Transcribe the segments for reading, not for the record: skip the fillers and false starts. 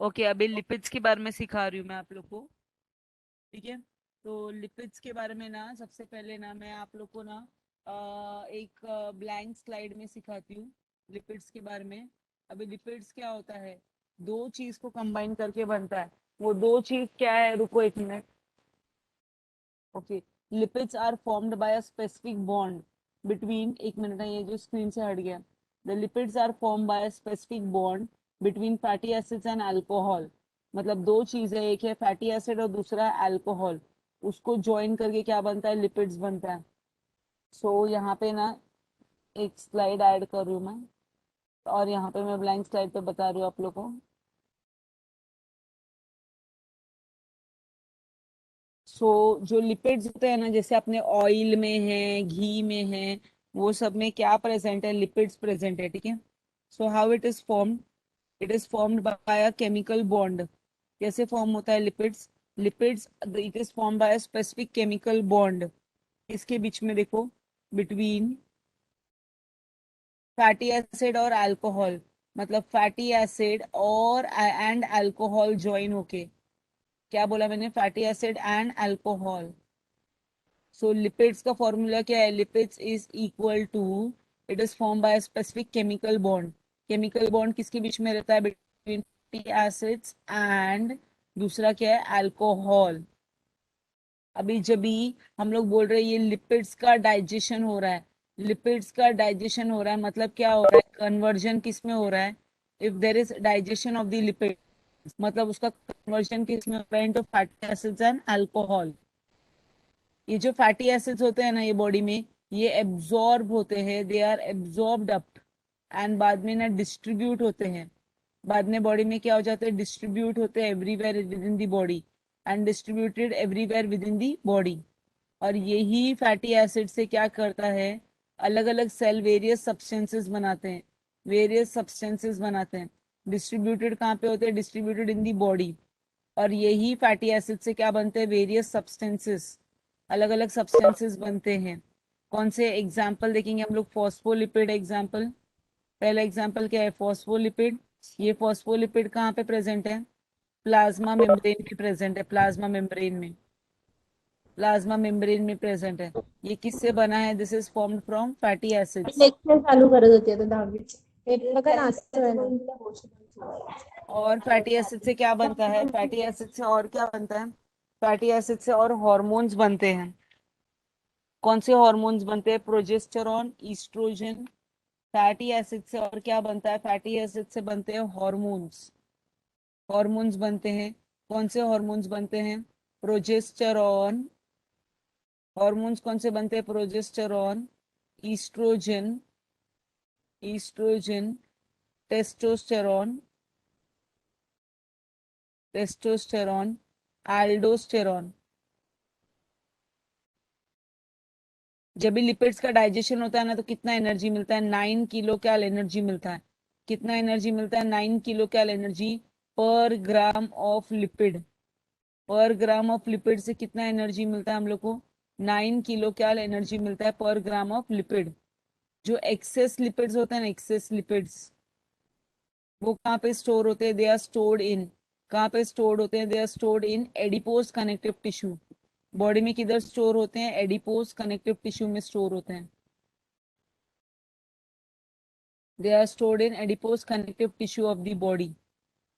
Okay, अभी lipids के बारे में सिखा रही हूँ मैं आप लोग को। ठीक है। तो लिपिड्स के बारे में ना सबसे पहले ना मैं आप लोग को ना एक ब्लैंक स्लाइड में सिखाती हूँ लिपिड्स के बारे में। अभी लिपिड्स क्या होता है, दो चीज को कंबाइन करके बनता है। वो दो चीज क्या है, रुको एक minute. Okay, lipids are formed by a specific bond between, एक मिनट ना ये जो स्क्रीन से हट गया। The lipids are form by a specific bond between fatty acids and alcohol. मतलब दो चीज है, एक है फैटी एसिड और दूसरा है अल्कोहल। उसको ज्वाइन करके क्या बनता है, लिपिड्स बनता है। सो यहाँ पे ना एक स्लाइड ऐड कर रही हूँ मैं, और यहाँ पे मैं ब्लैंक स्लाइड पे बता रही हूँ आप लोग को। जो लिपिड्स होते हैं ना, जैसे अपने ऑयल में है, घी में है, वो सब में क्या प्रेजेंट है, लिपिड्स प्रेजेंट है। ठीक है। So how it is formed, it is formed by a chemical bond. कैसे फॉर्म होता है lipids, lipids it is formed by a specific chemical bond. इसके बीच में देखो, बिटवीन फैटी एसिड और अल्कोहल। मतलब फैटी एसिड और एंड अल्कोहल ज्वाइन होके, क्या बोला मैंने, fatty acid and alcohol. So lipids का फॉर्मूला क्या है, lipids is equal to, it is form by specific chemical bond. Chemical bond किसके बीच में रहता है, बिटवीन फैटी एसिड्स एंड दूसरा क्या है, अल्कोहल। अभी जब भी हम लोग बोल रहे हैं ये लिपिड्स का डाइजेशन हो रहा है, लिपिड्स का डाइजेशन हो रहा है, मतलब क्या हो रहा है, कन्वर्जन किस में हो रहा है। If there is digestion of the lipid, मतलब उसका कन्वर्जन किस में हो रहा है, into fatty acids and alcohol. ये जो फैटी एसिड्स होते हैं ना ये बॉडी में, ये एब्जॉर्ब होते हैं, they are absorbed up, and बाद में ना डिस्ट्रीब्यूट होते हैं। बाद में बॉडी में क्या हो जाते हैं, डिस्ट्रीब्यूट होते हैं everywhere with in the body, and distributed everywhere with in the body. और यही फैटी एसिड से क्या करता है, अलग अलग सेल वेरियस सब्सटेंसेस बनाते हैं, वेरियस सब्सटेंसेस बनाते हैं। डिस्ट्रीब्यूटेड कहाँ पे होते हैं, डिस्ट्रीब्यूटेड इन दी बॉडी। और यही फैटी एसिड से क्या बनते हैं, वेरियस सब्सटेंसेस, अलग अलग सब्सटेंसेस बनते हैं। कौन से एग्जाम्पल देखेंगे हम लोग, फॉस्फोलिपिड एग्जाम्पल। पहला एग्जाम्पल क्या है, फॉस्फोलिपिड। ये फॉस्फोलिपिड कहाँ पे प्रेजेंट है, प्लाज्मा मेम्ब्रेन में प्रेजेंट है, प्लाज्मा मेम्ब्रेन में, प्लाज्मा मेम्ब्रेन में प्रेजेंट है। ये किससे बना है, this is formed from fatty acids. Lecture चालू करत होती आता 10वीचे. हे बघा ना असं आहे ना. और फैटी एसिड से क्या बनता है, फैटी एसिड से और क्या बनता है, फैटी एसिड से और हॉर्मोन्स बनते हैं। कौन से हॉर्मोन्स बनते हैं, प्रोजेस्टेरॉन, ईस्ट्रोजन। फैटी एसिड से और क्या बनता है, फैटी एसिड से बनते हैं हॉर्मोन्स, हॉर्मोन्स बनते हैं। कौन से हॉर्मोन्स बनते हैं, प्रोजेस्टेरॉन। हॉर्मोन्स कौन से बनते हैं, progesterone, estrogen, estrogen, testosterone, testosterone, aldosterone. जब भी लिपिड्स का डाइजेशन होता है ना, तो कितना एनर्जी मिलता है, 9 किलो कैल एनर्जी मिलता है। कितना एनर्जी मिलता है, 9 किलो कैल एनर्जी पर ग्राम ऑफ लिपिड। पर ग्राम ऑफ लिपिड से कितना एनर्जी मिलता है हम लोग को, 9 किलो कैल एनर्जी मिलता है पर ग्राम ऑफ लिपिड। जो एक्सेस लिपिड्स होते हैं ना, एक्सेस लिपिड्स, वो कहाँ पे स्टोर होते हैं, दे आर स्टोर्ड इन, कहाँ पे स्टोर्ड होते हैं, they are stored in adipose connective tissue. Body में किधर स्टोर होते हैं, एडिपोज कनेक्टिव टिश्यू में स्टोर होते हैं। They are stored in adipose connective tissue of the body.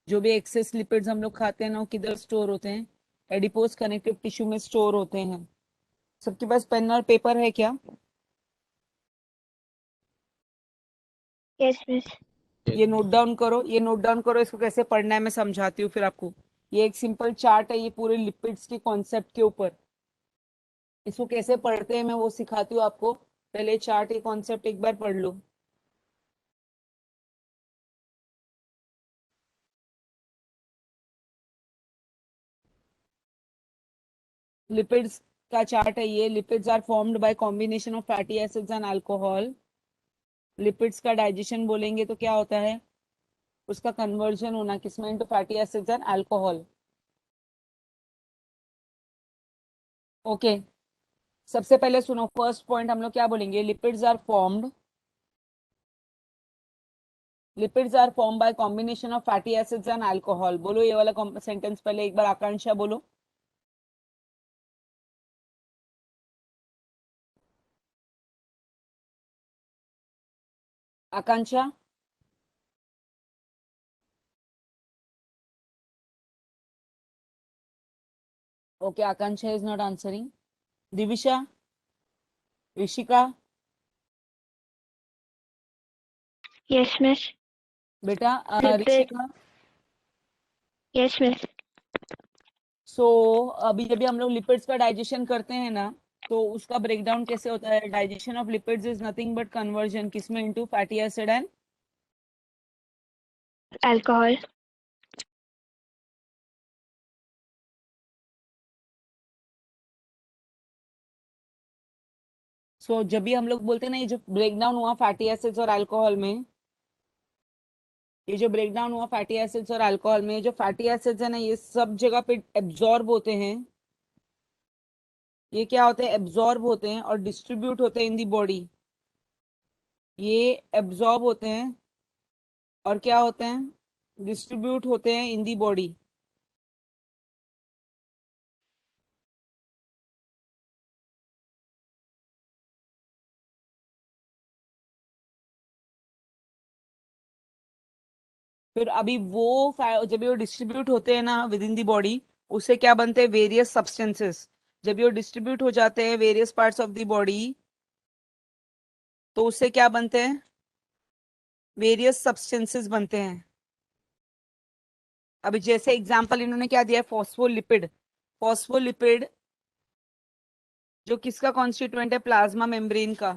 जो भी एक्सेस लिपिड्स हम लोग खाते हैं ना, वो किधर स्टोर होते हैं, एडिपोज कनेक्टिव टिश्यू में स्टोर होते हैं। सबके पास पेन और पेपर है क्या, यस मिस. ये नोट डाउन करो, ये नोट डाउन करो, इसको कैसे पढ़ना है मैं समझाती हूँ फिर आपको। ये एक सिंपल चार्ट है, ये पूरे लिपिड्स के कॉन्सेप्ट के ऊपर। इसको कैसे पढ़ते हैं मैं वो सिखाती हूँ आपको। पहले चार्ट, ये कॉन्सेप्ट एक बार पढ़ लो। लिपिड्स का चार्ट है ये। Lipids are formed by combination of fatty acids and alcohol. Lipids का डाइजेशन बोलेंगे तो क्या होता है, उसका कन्वर्जन होना किसमें, into fatty acids and alcohol. Okay, सबसे पहले सुनो, फर्स्ट पॉइंट हम लोग क्या बोलेंगे, lipids are formed, lipids are form by combination of fatty acids and alcohol. बोलो ये वाला सेंटेंस पहले एक बार, आकांक्षा बोलो। Akanksha. Okay, Akanksha is not answering. Divisha, Rishika, Yes, miss. बेटा Lipid. ऋषिका। Yes, miss. सो अभी जब भी हम लोग लिपिड्स का डाइजेशन करते हैं ना, तो उसका ब्रेकडाउन कैसे होता है? Digestion of lipids is nothing but conversion किसमें? Into fatty acid and Alcohol. So जब भी हम लोग बोलते हैं ना, ये जो ब्रेकडाउन हुआ फैटी एसिड्स और अल्कोहल में, ये जो ब्रेकडाउन हुआ फैटी एसिड्स और अल्कोहल में, ये जो फैटी एसिड्स है ना, ये सब जगह पे एब्जॉर्ब होते हैं। ये क्या होते हैं? एब्जॉर्ब होते हैं और डिस्ट्रीब्यूट होते हैं इन दी बॉडी। ये एब्जॉर्ब होते हैं और क्या होते हैं? डिस्ट्रीब्यूट होते हैं इन दी बॉडी। फिर अभी जब ये डिस्ट्रीब्यूट होते हैं ना विद इन दी बॉडी, उससे क्या बनते हैं? Various substances. जब ये डिस्ट्रीब्यूट हो जाते हैं various parts of the body, तो उससे क्या बनते हैं? वेरियस सब्सटेंसेस बनते हैं। अभी जैसे एग्जांपल इन्होंने क्या दिया है? फॉस्फोलिपिड। फॉस्फोलिपिड जो किसका कॉन्स्टिट्यूएंट है? प्लाज्मा मेम्ब्रेन का।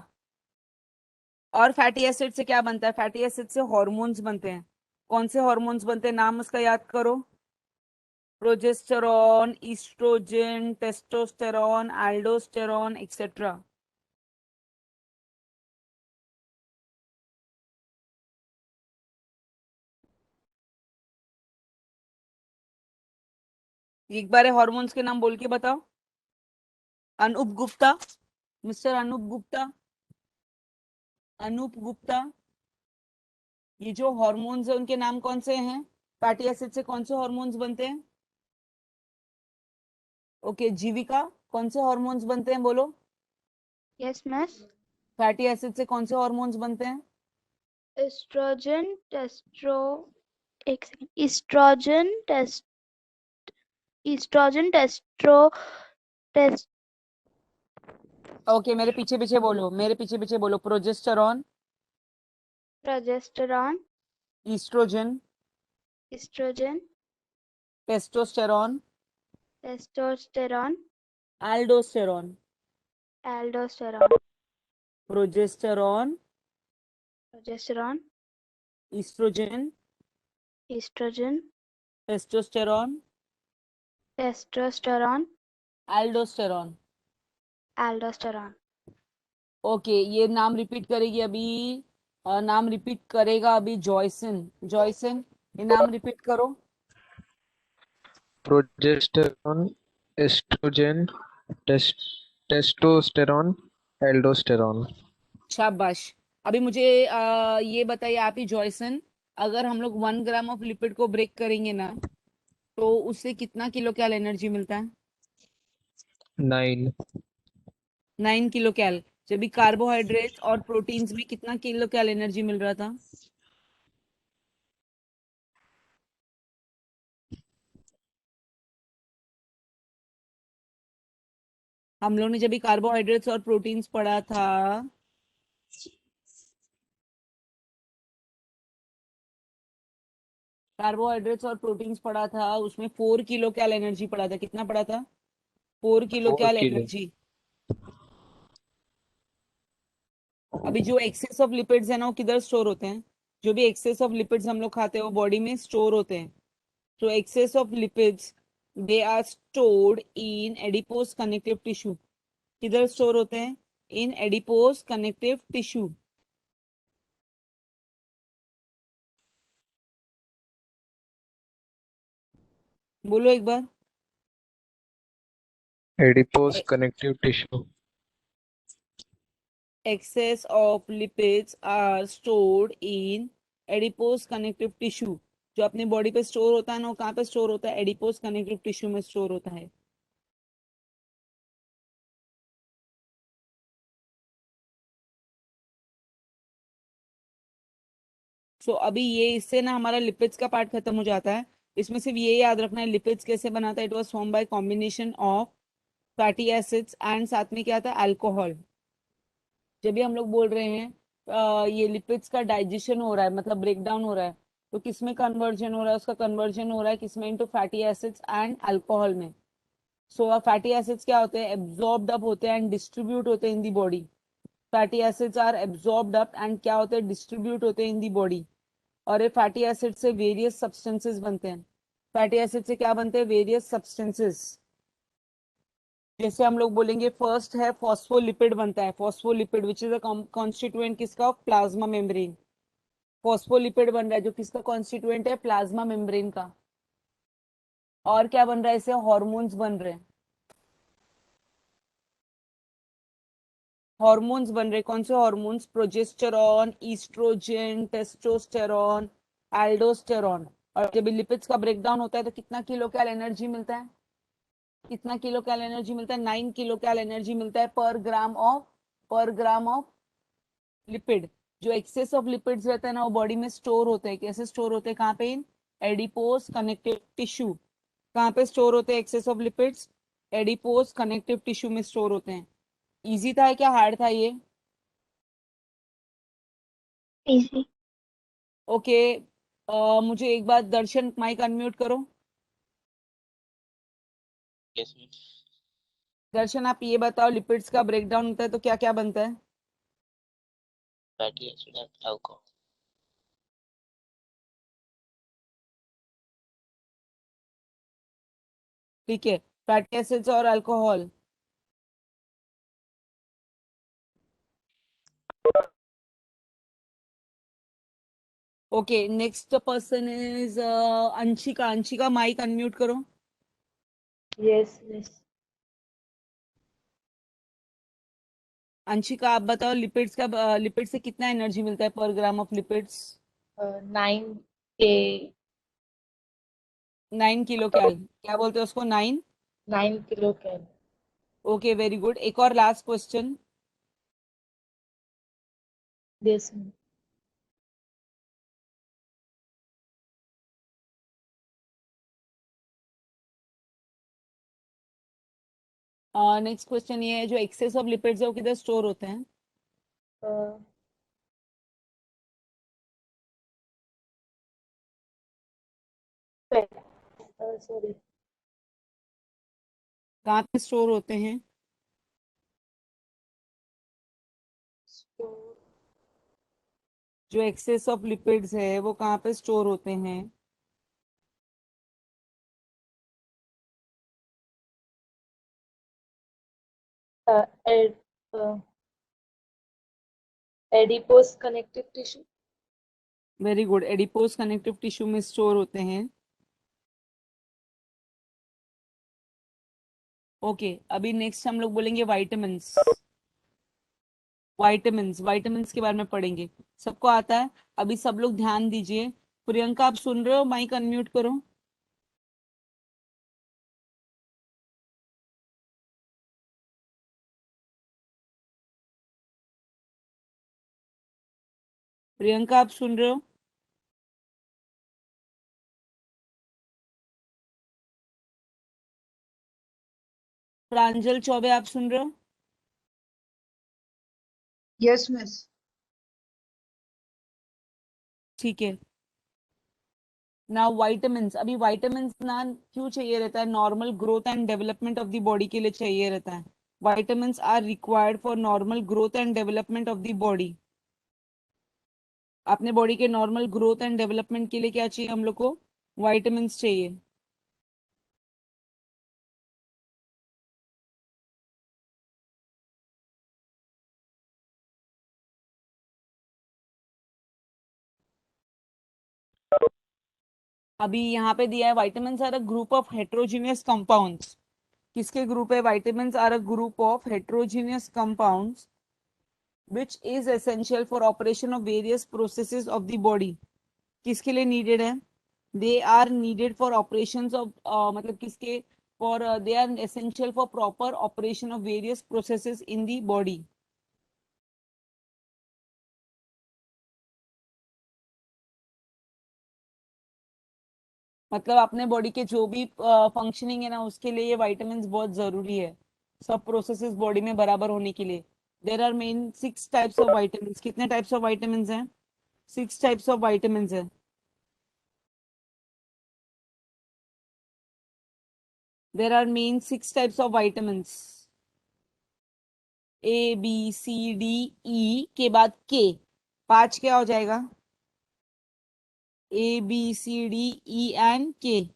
और फैटी एसिड से क्या बनता है? फैटी एसिड से हॉर्मोन्स बनते हैं। कौन से हॉर्मोन्स बनते हैं? नाम उसका याद करो। Progesterone, estrogen, testosterone, aldosterone etcetera. एक बार हॉर्मोन्स के नाम बोल के बताओ। अनूप गुप्ता, मिस्टर अनूप गुप्ता, अनूप गुप्ता, ये जो हॉर्मोन्स है उनके नाम कौन से हैं? फैटी एसिड से कौन से हॉर्मोन्स बनते हैं? ओके, जीविका, कौन से हॉर्मोन्स बनते हैं बोलो? Yes, miss. फैटी एसिड से कौन से हॉर्मोन्स बनते हैं? Estrogen, एक सेकंड. Estrogen, test. ओके, मेरे पीछे पीछे बोलो, मेरे पीछे पीछे बोलो। Progesterone, Progesterone, estrogen, estrogen, testosterone, testosterone, aldosterone. aldosterone, progesterone, progesterone, estrogen, estrogen, testosterone, testosterone, aldosterone. aldosterone. Okay, ये नाम रिपीट करेगी अभी। नाम रिपीट करेगा अभी जॉयसन। जॉयसन, ये नाम रिपीट करो। Progesterone, estrogen, testosterone, aldosterone. शाबाश। अभी मुझे ये बताइए आप ही जॉयसन, अगर हम लोग 1 ग्राम ऑफ लिपिड को ब्रेक करेंगे ना, तो उससे कितना किलो कैल एनर्जी मिलता है? 9। 9 किलो कैल। जब भी कार्बोहाइड्रेट्स और प्रोटीन्स में कितना किलो कैल एनर्जी मिल रहा था? हम लोग ने जब भी कार्बोहाइड्रेट्स और प्रोटीन्स पढ़ा था, कार्बोहाइड्रेट्स और प्रोटीन्स पढ़ा था, उसमें 4 किलो कैल एनर्जी पढ़ा था। कितना पढ़ा था? 4 किलो 4 कैल किलो। एनर्जी। अभी जो एक्सेस ऑफ लिपिड्स है ना, वो किधर स्टोर होते हैं? जो भी एक्सेस ऑफ लिपिड्स हम लोग खाते हैं वो बॉडी में स्टोर होते हैं। तो excess of lipids, they are stored in adipose connective tissue. किधर स्टोर होते हैं? In adipose connective tissue. बोलो एक बार। Adipose connective tissue. Excess of lipids are stored in adipose connective tissue जो अपनी बॉडी पे स्टोर होता है ना, वो कहाँ पे स्टोर होता है? एडिपोज कनेक्टिव टिश्यू में स्टोर होता है। सो अभी ये इससे ना हमारा लिपिड्स का पार्ट खत्म हो जाता है। इसमें सिर्फ ये याद रखना है लिपिड्स कैसे बनाता है। It was form by combination of fatty acids and साथ में क्या था? अल्कोहल। जब भी हम लोग बोल रहे हैं ये लिपिड्स का डाइजेशन हो रहा है, मतलब ब्रेक डाउन हो रहा है, तो किसमें कन्वर्जन हो रहा है? उसका कन्वर्जन हो रहा है किसमें? Into fatty acids and alcohol में। सो फैटी एसिड्स क्या होते हैं? एब्जॉर्ब्ड अप होते हैं एंड डिस्ट्रीब्यूट होते हैं in the body. Fatty acids are absorbed up and क्या होते हैं? डिस्ट्रीब्यूट होते हैं इन दी बॉडी। और ये फैटी एसिड से वेरियस सब्सटेंसेस बनते हैं। फैटी एसिड से क्या बनते हैं? Various substances. जैसे हम लोग बोलेंगे फर्स्ट है फॉस्फोलिपिड बनता है। Phospholipid which is a constituent किसका? Plasma membrane. फॉस्फोलिपिड बन रहा है जो किसका कॉन्स्टिट्यूएंट है? प्लाज्मा मेम्ब्रेन का। और क्या बन रहा है? इससे हॉर्मोन्स बन रहे हैं। हॉर्मोन्स बन रहे। कौन से hormones? Progesterone, estrogen, testosterone, aldosterone. और जब लिपिड्स का ब्रेकडाउन होता है तो कितना किलो कैल एनर्जी मिलता है? कितना किलो कैल एनर्जी मिलता है? 9 किलो कैल एनर्जी मिलता है पर ग्राम ऑफ लिपिड। जो एक्सेस ऑफ लिपिड्स रहता है ना, वो बॉडी में स्टोर होते हैं। कैसे स्टोर होते हैं? कहाँ पे? In adipose connective tissue. कहाँ पे स्टोर होते हैं excess of lipids? Adipose connective tissue में स्टोर होते हैं। इजी था क्या हार्ड था ये? Easy. ओके। मुझे एक बार दर्शन माइक अनम्यूट करो। Yes, ma'am. दर्शन आप ये बताओ, लिपिड्स का ब्रेकडाउन होता है तो क्या क्या बनता है? Fatty acid and alcohol. ठीक है, फैटी एसिड्स और alcohol. Okay, next person is Anshika. Anshika mic unmute करो। Yes, yes. अंशिका आप बताओ, लिपिड्स का लिपिड से कितना एनर्जी मिलता है per gram of lipids? 9 K, 9 kilo cal. क्या बोलते हैं उसको? 9। 9 kcal. Okay, very good. एक और last question. Yes, ma'am. Next question ये है, जो एक्सेस ऑफ लिपिड्स है वो किधर स्टोर होते हैं? Uh, fat. Sorry. कहाँ पे स्टोर होते हैं? Store. जो एक्सेस ऑफ लिपिड्स है वो कहाँ पे स्टोर होते हैं? Ad, adipose connective tissue. Very good, adipose connective tissue में स्टोर होते हैं। ओके, अभी नेक्स्ट हम लोग बोलेंगे वाइटामिन्स। वाइटामिन्स, वाइटामिन्स के बारे में पढ़ेंगे। सबको आता है? अभी सब लोग ध्यान दीजिए। प्रियंका आप सुन रहे हो? माइक अनम्यूट करो। प्रियंका आप सुन रहे हो? प्रांजल चौबे आप सुन रहे हो? Yes, miss. ठीक है। Now vitamins. अभी वाइटामिन्स ना क्यों चाहिए रहता है? Normal growth and development of the body के लिए चाहिए रहता है। Vitamins are required for normal growth and development of the body. अपने बॉडी के नॉर्मल ग्रोथ एंड डेवलपमेंट के लिए क्या चाहिए हम लोग को? वाइटामिन्स चाहिए। अभी यहाँ पे दिया है vitamins are a group of heterogeneous compounds. किसके ग्रुप है? vitamins are a group of heterogeneous compounds which is essential for operation of various processes of the body. किसके लिए नीडेड है? They are needed for operations of, मतलब किसके, for they are essential for proper operation of various processes in the body. मतलब अपने body के जो भी फंक्शनिंग है ना, उसके लिए ये वाइटामिन बहुत जरूरी है, सब प्रोसेसेस बॉडी में बराबर होने के लिए। There are main 6 types of vitamin. कितने टाइप्स ऑफ वाइटामिन हैं? 6 टाइप्स ऑफ वाइटामिन है। There are main 6 types of vitamin. ABCDE के बाद के, 5 क्या हो जाएगा? ABCDE and K।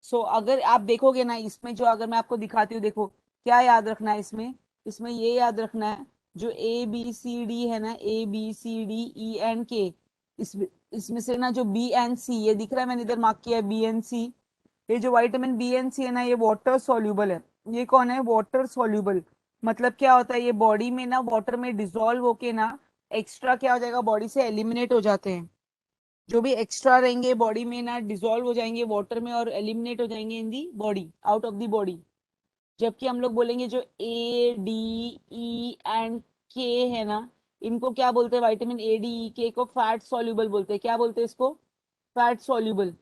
सो अगर आप देखोगे ना इसमें, जो अगर मैं आपको दिखाती हूँ, देखो क्या याद रखना है इसमें। इसमें ये याद रखना है, जो ABCD है ना, ABCDE and K, इसमें इसमें से ना जो B and C ये दिख रहा है, मैंने इधर मार्क किया है B and C। ये जो विटामिन B and C है ना, ये वाटर सॉल्यूबल है। ये कौन है? Water soluble. मतलब क्या होता है, ये बॉडी में ना वाटर में डिसॉल्व होके ना एक्स्ट्रा क्या हो जाएगा, बॉडी से एलिमिनेट हो जाते हैं। जो भी एक्स्ट्रा रहेंगे बॉडी में ना, डिसॉल्व हो जाएंगे वाटर में और एलिमिनेट हो जाएंगे in the body, out of the body. जबकि हम लोग बोलेंगे जो ADE and K है ना, इनको क्या बोलते हैं? विटामिन ADE, K को फैट सॉल्यूबल बोलते हैं। क्या बोलते हैं इसको? Fat soluble.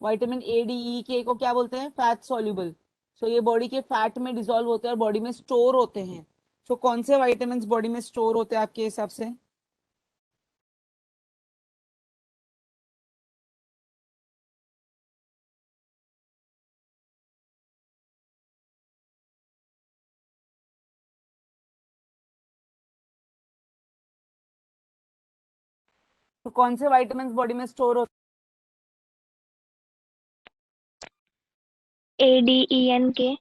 Vitamin ADE, K को क्या बोलते हैं? Fat soluble. सो ये बॉडी के फैट में डिसॉल्व होते हैं और बॉडी में स्टोर होते हैं। सो कौन से वाइटामिन बॉडी में स्टोर होते हैं आपके हिसाब से? तो कौन से वाइटामिन बॉडी में स्टोर होते ADENK.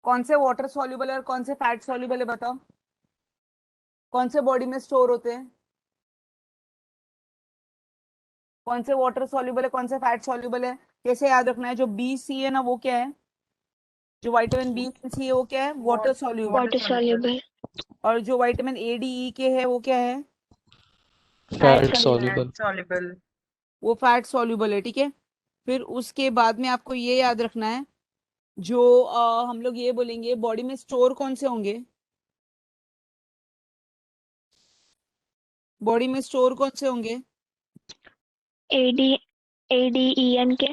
कौन से वाटर सॉल्यूबल है और कौन से फैट सॉल्यूबल है, बताओ? कौन से बॉडी में स्टोर होते हैं? कौन से वाटर सॉल्यूबल है, कौन से फैट सॉल्यूबल है? कैसे याद रखना है? जो B C है ना, वो क्या है? जो विटामिन B and C है वो क्या है? Water soluble. Water soluble. और जो विटामिन ADE, K है वो क्या है? Fat Fat soluble. soluble. वो फैट सॉल्यूबल है, ठीक है। फिर उसके बाद में आपको ये याद रखना है, जो हम लोग ये बोलेंगे बॉडी में स्टोर कौन से होंगे? बॉडी में स्टोर कौन से होंगे? AD, ADENK.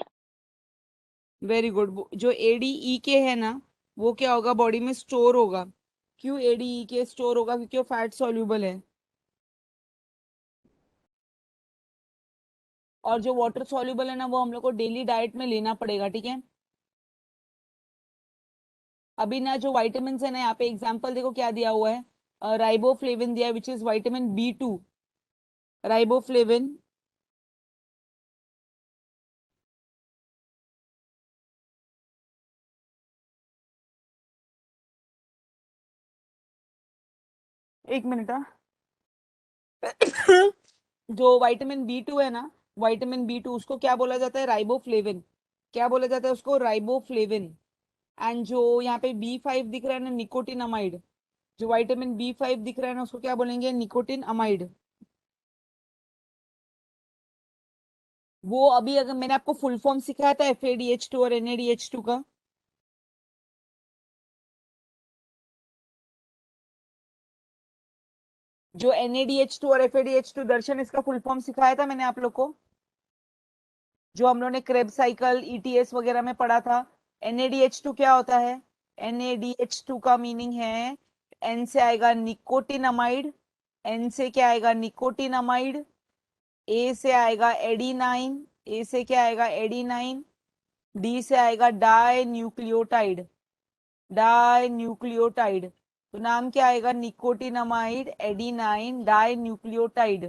Very good. जो ADE, K है ना, वो क्या होगा? बॉडी में स्टोर होगा। क्यों ADE, K स्टोर होगा? क्योंकि वो फैट सॉल्यूबल है। और जो वाटर सॉल्यूबल है ना, वो हम लोग को डेली डाइट में लेना पड़ेगा, ठीक है। अभी ना जो वाइटामिन है ना, यहाँ पे एग्जांपल देखो क्या दिया हुआ है, राइबोफ्लेविन दिया है, which is vitamin B2। Riboflavin, एक मिनट जो विटामिन B2 है ना, विटामिन B2 उसको क्या बोला जाता है? राइबोफ्लेविन। क्या बोला जाता है उसको? राइबोफ्लेविन। एंड जो यहाँ पे B5 दिख रहा है ना, निकोटिनामाइड। जो विटामिन B5 दिख रहा है ना, उसको क्या बोलेंगे? Nicotine amide. वो अभी अगर मैंने आपको फुल फॉर्म सिखाया था FADH2 और NADH2 का, जो NADH2 और FADH2, दर्शन, इसका फुल फॉर्म सिखाया था मैंने आप लोग को, जो हम लोग ने क्रेब साइकिल ETS वगैरह में पढ़ा था। NADH2 क्या होता है? NADH2 का मीनिंग है, N से आएगा निकोटिनामाइड। N से क्या आएगा? निकोटिनामाइड। A से आएगा एडीनाइन। A से क्या आएगा? एडीनाइन। D से आएगा डाई न्यूक्लियोटाइड। Die nucleotide. तो नाम क्या आएगा? Nicotinamide adenine die nucleotide.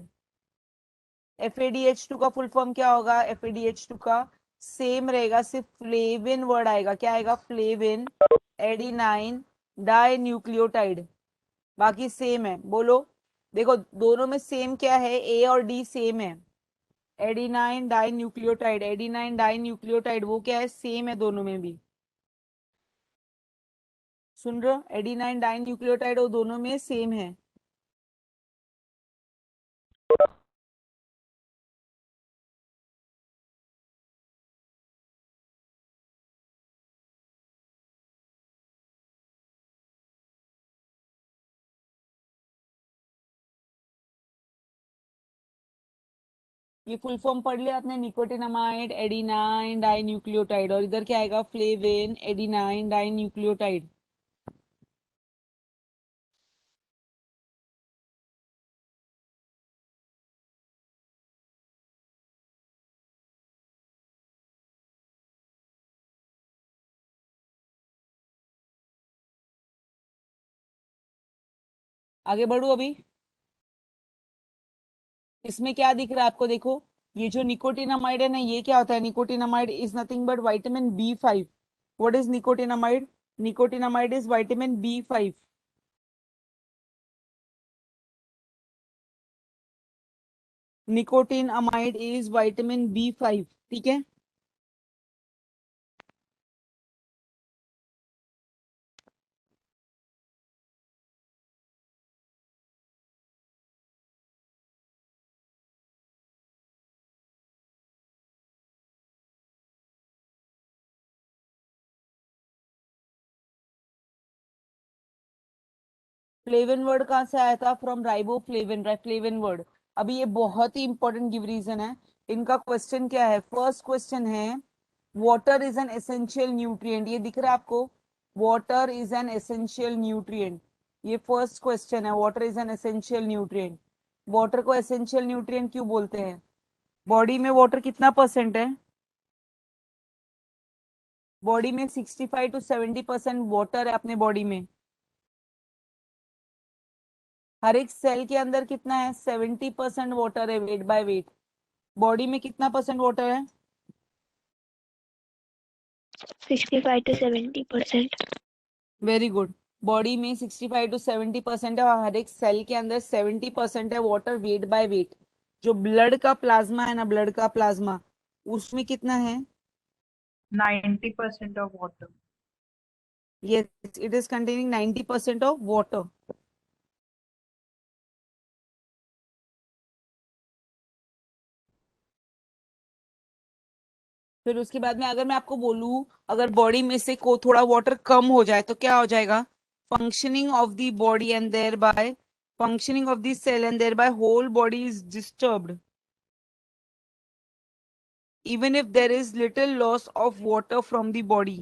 FADH2 का फुल फॉर्म क्या होगा? FADH2 का सेम रहेगा, सिर्फ फ्लेविन वर्ड आएगा। क्या आएगा? Flavin adenine dinucleotide. बाकी सेम है, बोलो। देखो दोनों में सेम क्या है? A और D सेम है। Adenine dinucleotide, adenine dinucleotide वो क्या है? सेम है दोनों में भी। सुन रहे हो? एडिनाइन डाई न्यूक्लियोटाइड वो दोनों में सेम है। ये फुल फॉर्म पढ़ लिया आपने? निकोटिनामाइड एडिनाइन डाई न्यूक्लियोटाइड, और इधर क्या आएगा? Flavin adenine dinucleotide. आगे बढ़ू अभी? इसमें क्या दिख रहा है आपको? देखो ये जो निकोटिनामाइड है ना, ये क्या होता है? Nicotinamide is nothing but vitamin B5। What is nicotinamide? Nicotinamide is vitamin B5। Nicotine amide is vitamin B5, ठीक है। फ्लेविन वर्ड कहाँ से आया था? From riboflavin, flavin word. अभी ये बहुत ही इंपॉर्टेंट गिव रीजन है। इनका क्वेश्चन क्या है? फर्स्ट क्वेश्चन है water is an essential nutrient. ये दिख रहा है आपको? Water is an essential nutrient. ये फर्स्ट क्वेश्चन है, water is an essential nutrient. Water को एसेंशियल न्यूट्रिएंट क्यों बोलते हैं? बॉडी में वाटर कितना परसेंट है? बॉडी में 65 to 70% वाटर है अपने बॉडी में। हर एक सेल के अंदर कितना है? 70% वाटर है, वेट बाय वेट। बॉडी में कितना परसेंट वाटर है? 65 to 70%. Very good. बॉडी में 65 to 70% है, और हर एक सेल के अंदर 70% है वाटर, वेट बाय वेट। जो ब्लड का प्लाज्मा है ना, ब्लड का प्लाज्मा, उसमें कितना है? 90% of water. ये it is containing 90% of water. फिर उसके बाद में अगर मैं आपको बोलूं, अगर बॉडी में से को थोड़ा वाटर कम हो जाए तो क्या हो जाएगा? Functioning of the body and thereby functioning of the cell and thereby whole body is disturbed, even if there is little loss of water from the body.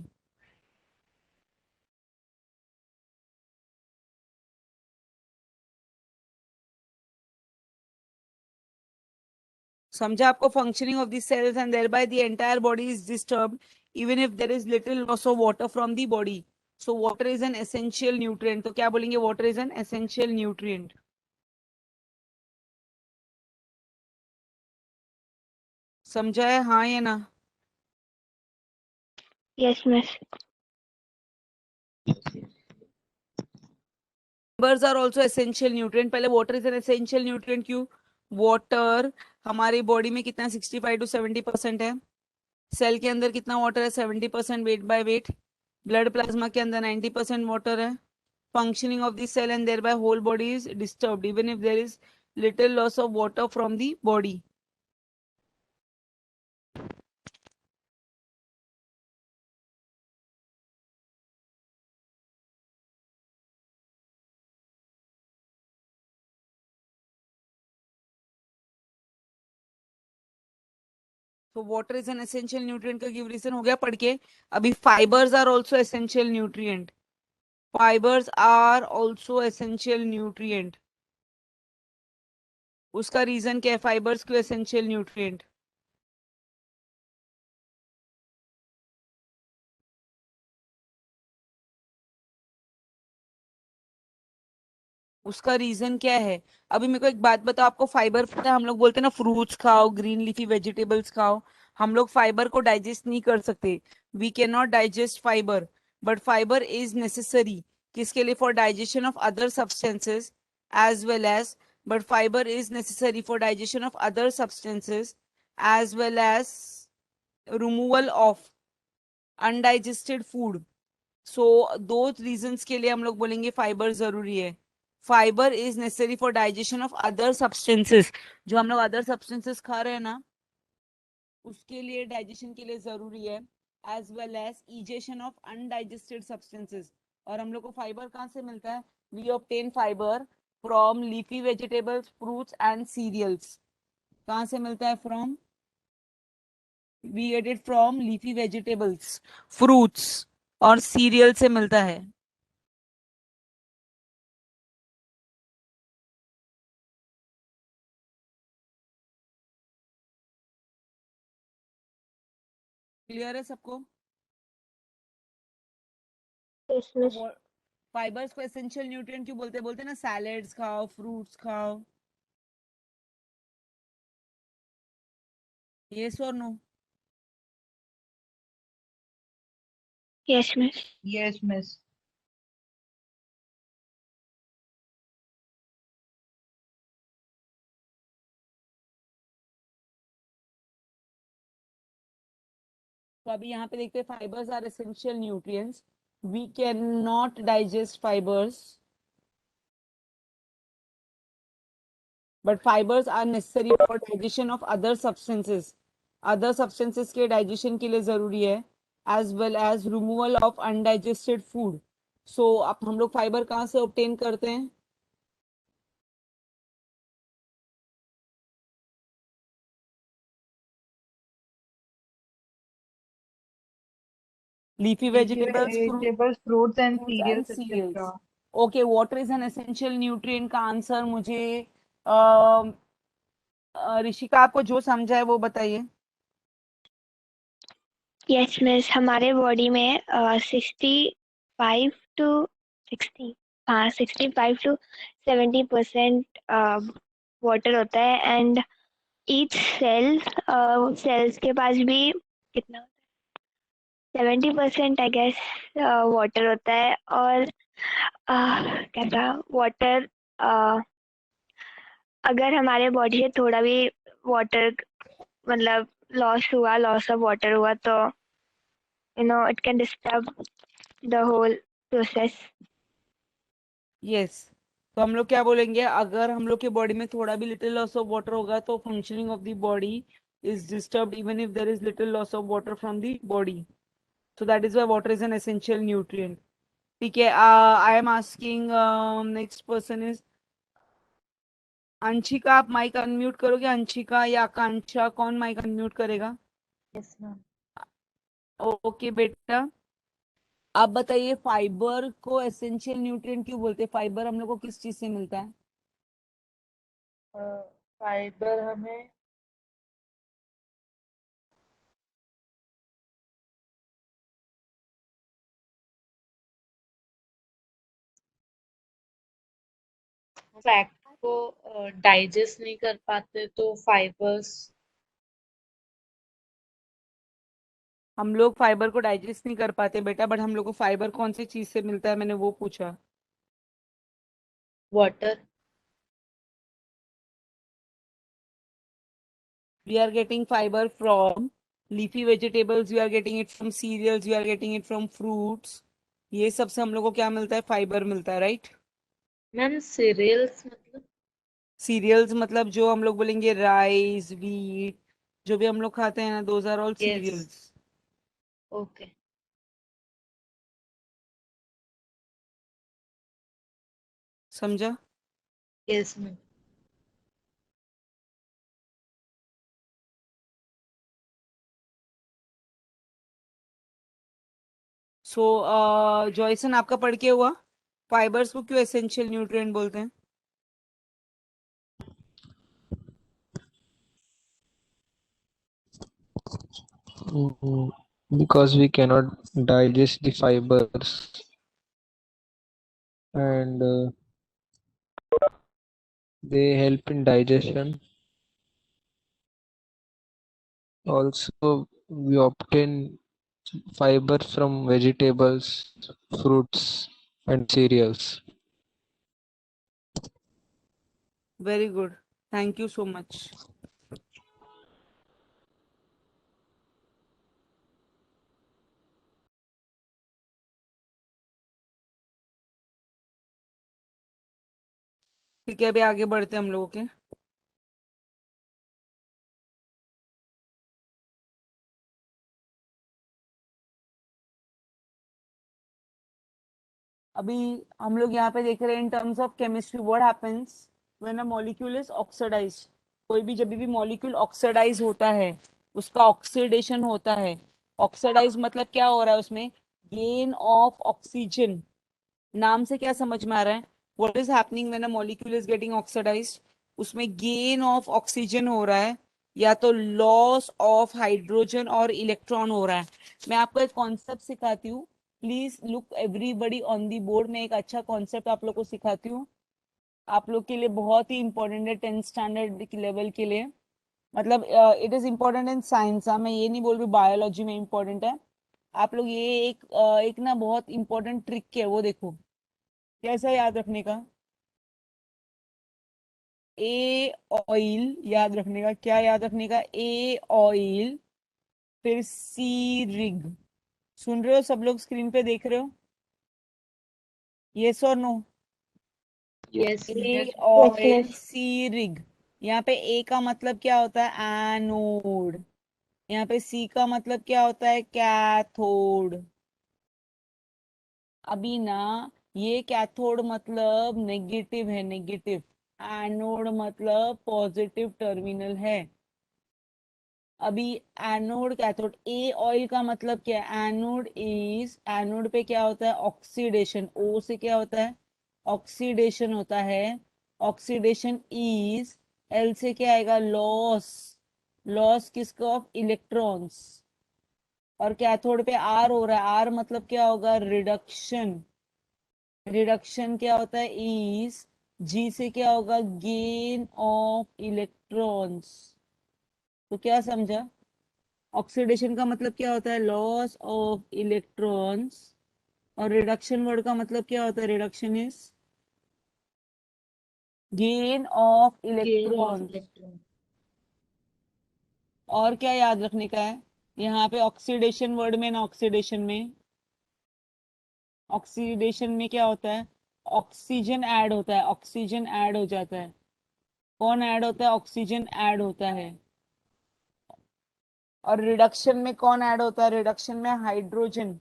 समझा आपको? Functioning of the cells and thereby the entire body is disturbed even if there is little loss of water from the body. So water is an essential nutrient. तो क्या बोलेंगे? Water is an essential nutrient. समझा है? हाँ या ना? Yes, miss. Fibers are also essential nutrient। पहले water is an essential nutrient क्यों? वाटर हमारी बॉडी में कितना? 65 to 70% है। सेल के अंदर कितना वाटर है? 70% weight by weight. Blood plasma के अंदर 90% वाटर है। Functioning of the cell and thereby whole body is disturbed even if there is little loss of water from the body. तो water is an essential nutrient का give reason हो गया पढ़ के। अभी fibres are also essential nutrient. Fibres are also essential nutrient. उसका reason क्या है? फाइबर्स क्यों एसेंशियल न्यूट्रिएंट? उसका रीजन क्या है? अभी मेरे को एक बात बताओ, आपको फाइबर पता है? हम लोग बोलते हैं ना फ्रूट्स खाओ, ग्रीन लीफी वेजिटेबल्स खाओ। हम लोग फाइबर को डाइजेस्ट नहीं कर सकते। We can not digest fibre, but fibre is necessary. किसके लिए? For digestion of other substances as well as, but fibre is necessary for digestion of other substances as well as removal of undigested food. So दो reasons के लिए हम लोग बोलेंगे fibre जरूरी है। Fibre is necessary for digestion of other substances. जो हम लोग अदर सब्सटेंसेस खा रहे हैं ना, उसके लिए डाइजेशन के लिए जरूरी है। As well as egestion of undigested substances. और हम लोग को फाइबर कहाँ से मिलता है? We obtain fibre from leafy vegetables, fruits and cereals. कहाँ से मिलता है? From, we get it from leafy vegetables, fruits और सीरियल से मिलता है। क्लियर है सबको? Yes miss. फाइबर्स को एसेंशियल न्यूट्रिएंट क्यों बोलते हैं? बोलते हैं ना सैलेड्स खाओ, फ्रूट्स खाओ। यस और no? Yes, miss. Yes, miss. तो अभी यहाँ पे देखते हैं fibres are essential nutrients. We can not digest fibres, but fibres are necessary for digestion of other substances. Other substances के डाइजेशन के लिए जरूरी है, as well as removal of undigested food. सो अब हम लोग फाइबर कहाँ से ऑब्टेन करते हैं? Leafy Leafy vegetables, vegetables, fruits and fruits and cereals, cereals. etc. Okay, water is an essential nutrient का आंसर मुझे अ, ऋषिका आपको जो समझा है वो बताइए। Yes, miss. हमारे बॉडी में 65 to 60, हाँ 65 to 70% वाटर होता है एंड ईच सेल, सेल्स के पास भी कितना 70% आई गेस वाटर होता है। और क्या था वाटर, अगर हमारे बॉडी से थोड़ा भी वाटर मतलब लॉस ऑफ वाटर हुआ तो it can disturb the whole process. Yes, तो हम लोग क्या बोलेंगे? अगर हम लोग के बॉडी में थोड़ा भी लिटिल लॉस ऑफ वाटर होगा तो functioning of the body is disturbed, even if there is little loss of water from the body. So that is why water is an essential nutrient. ठीक है, I am asking, next person is Anshika. आप mic unmute करोगे? अंशिका या आकांक्षा, कौन mic unmute करेगा? Yes ma'am. Okay बेटा, आप बताइए फाइबर को एसेंशियल न्यूट्रिएंट क्यों बोलते हैं? फाइबर हम लोग को किस चीज से मिलता है? फाइबर हमें फैट को डाइजेस्ट नहीं कर पाते तो फाइबर्स। हम लोग फाइबर को डाइजेस्ट नहीं कर पाते बेटा, बट हम लोग को फाइबर कौन सी चीज से मिलता है, मैंने वो पूछा। Water. We are getting fibre from leafy vegetables, we are getting it from cereals, we are getting it from fruits. ये सबसे हम लोग को क्या मिलता है? फाइबर मिलता है, राइट? मैम सीरियल्स मतलब? सीरियल्स मतलब जो हम लोग बोलेंगे राइस, व्हीट, जो भी हम लोग खाते हैं ना, those are all yes. Cereals. Okay. समझा? Yes ma'am. सो जॉयसन, आपका पढ़ के हुआ फाइबर्स को क्यों एसेंशियल न्यूट्रिएंट बोलते हैं? Mm, because we cannot digest the fibers and They help in digestion. Also, we obtain fiber from vegetables, fruits, and cereals. Very good. Thank you so much. ठीक है, अभी आगे बढ़ते हैं हम लोगों के। अभी हम लोग यहाँ पे देख रहे हैं in terms of chemistry what happens when a molecule is oxidise. कोई भी जब भी मॉलिक्यूल ऑक्सीडाइज होता है उसका ऑक्सीडेशन होता है। ऑक्सीडाइज मतलब क्या हो रहा है उसमें? Gain of oxygen. नाम से क्या समझ में आ रहा है? What is happening when a molecule is getting oxidised? उसमें गेन ऑफ ऑक्सीजन हो रहा है या तो लॉस ऑफ हाइड्रोजन और इलेक्ट्रॉन हो रहा है। मैं आपको एक कॉन्सेप्ट सिखाती हूँ। Please look everybody on the board में। एक अच्छा कॉन्सेप्ट आप लोग को सिखाती हूँ। आप लोग के लिए बहुत ही इंपॉर्टेंट है 10th स्टैंडर्ड लेवल के लिए। मतलब it is important in science. हाँ, मैं ये नहीं बोल रही बायोलॉजी में इम्पोर्टेंट है। आप लोग ये एक ना बहुत इंपॉर्टेंट ट्रिक है वो देखो। कैसा याद रखने का? ए ऑयल याद रखने का। क्या याद रखने का? ए ऑयल, फिर सी रिग। सुन रहे हो सब लोग? स्क्रीन पे देख रहे हो? यस और नो? यस ए मैम। Yes, oil yes. सी रिग। यहाँ पे ए का मतलब क्या होता है? एनोड। यहाँ पे सी का मतलब क्या होता है? कैथोड। अभी ना ये कैथोड मतलब नेगेटिव है, नेगेटिव। एनोड मतलब पॉजिटिव टर्मिनल है। अभी एनोड कैथोड, ए ऑयल का मतलब क्या है? एनोड इज, एनोड पे क्या होता है? ऑक्सीडेशन। ओ से क्या होता है? ऑक्सीडेशन होता है। ऑक्सीडेशन इज, एल से क्या आएगा? लॉस। लॉस किसका? Of electrons. और कैथोड पे आर हो रहा है। आर मतलब क्या होगा? रिडक्शन। रिडक्शन क्या होता है? इज। जी से क्या होगा? Gain of electrons. तो क्या समझा? ऑक्सीडेशन का मतलब क्या होता है? Loss of electrons. और रिडक्शन वर्ड का मतलब क्या होता है? Reduction is gain of gain of electrons. Electron. और क्या याद रखने का है? यहाँ पे ऑक्सीडेशन वर्ड में ना, ऑक्सीडेशन में, ऑक्सीडेशन में क्या होता है? ऑक्सीजन ऐड होता है। ऑक्सीजन ऐड हो जाता है। कौन ऐड होता है? ऑक्सीजन ऐड होता है। और रिडक्शन में कौन ऐड होता है? रिडक्शन में हाइड्रोजन।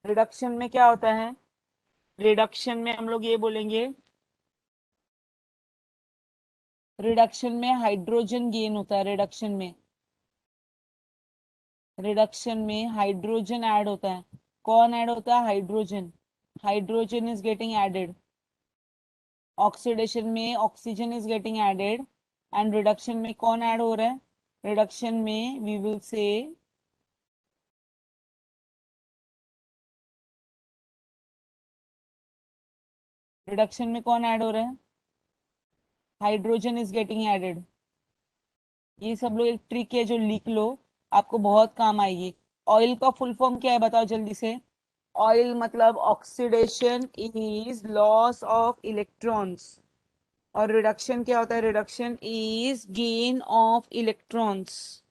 रिडक्शन में क्या होता है? रिडक्शन में हम लोग ये बोलेंगे, रिडक्शन में हाइड्रोजन गेन होता है। रिडक्शन में, रिडक्शन में हाइड्रोजन ऐड होता है। कौन ऐड होता है? Hydrogen. Hydrogen is getting added. Oxidation में oxygen is getting added. And reduction में कौन ऐड हो रहा है? रिडक्शन में वी विल से, रिडक्शन में कौन ऐड हो रहा है? Hydrogen is getting added. ये सब लोग एक ट्रिक है जो लिख लो, आपको बहुत काम आएगी। ऑयल का फुल फॉर्म क्या है बताओ जल्दी से? ऑयल मतलब oxidation is loss of electrons. और रिडक्शन क्या होता है? Reduction is gain of electrons.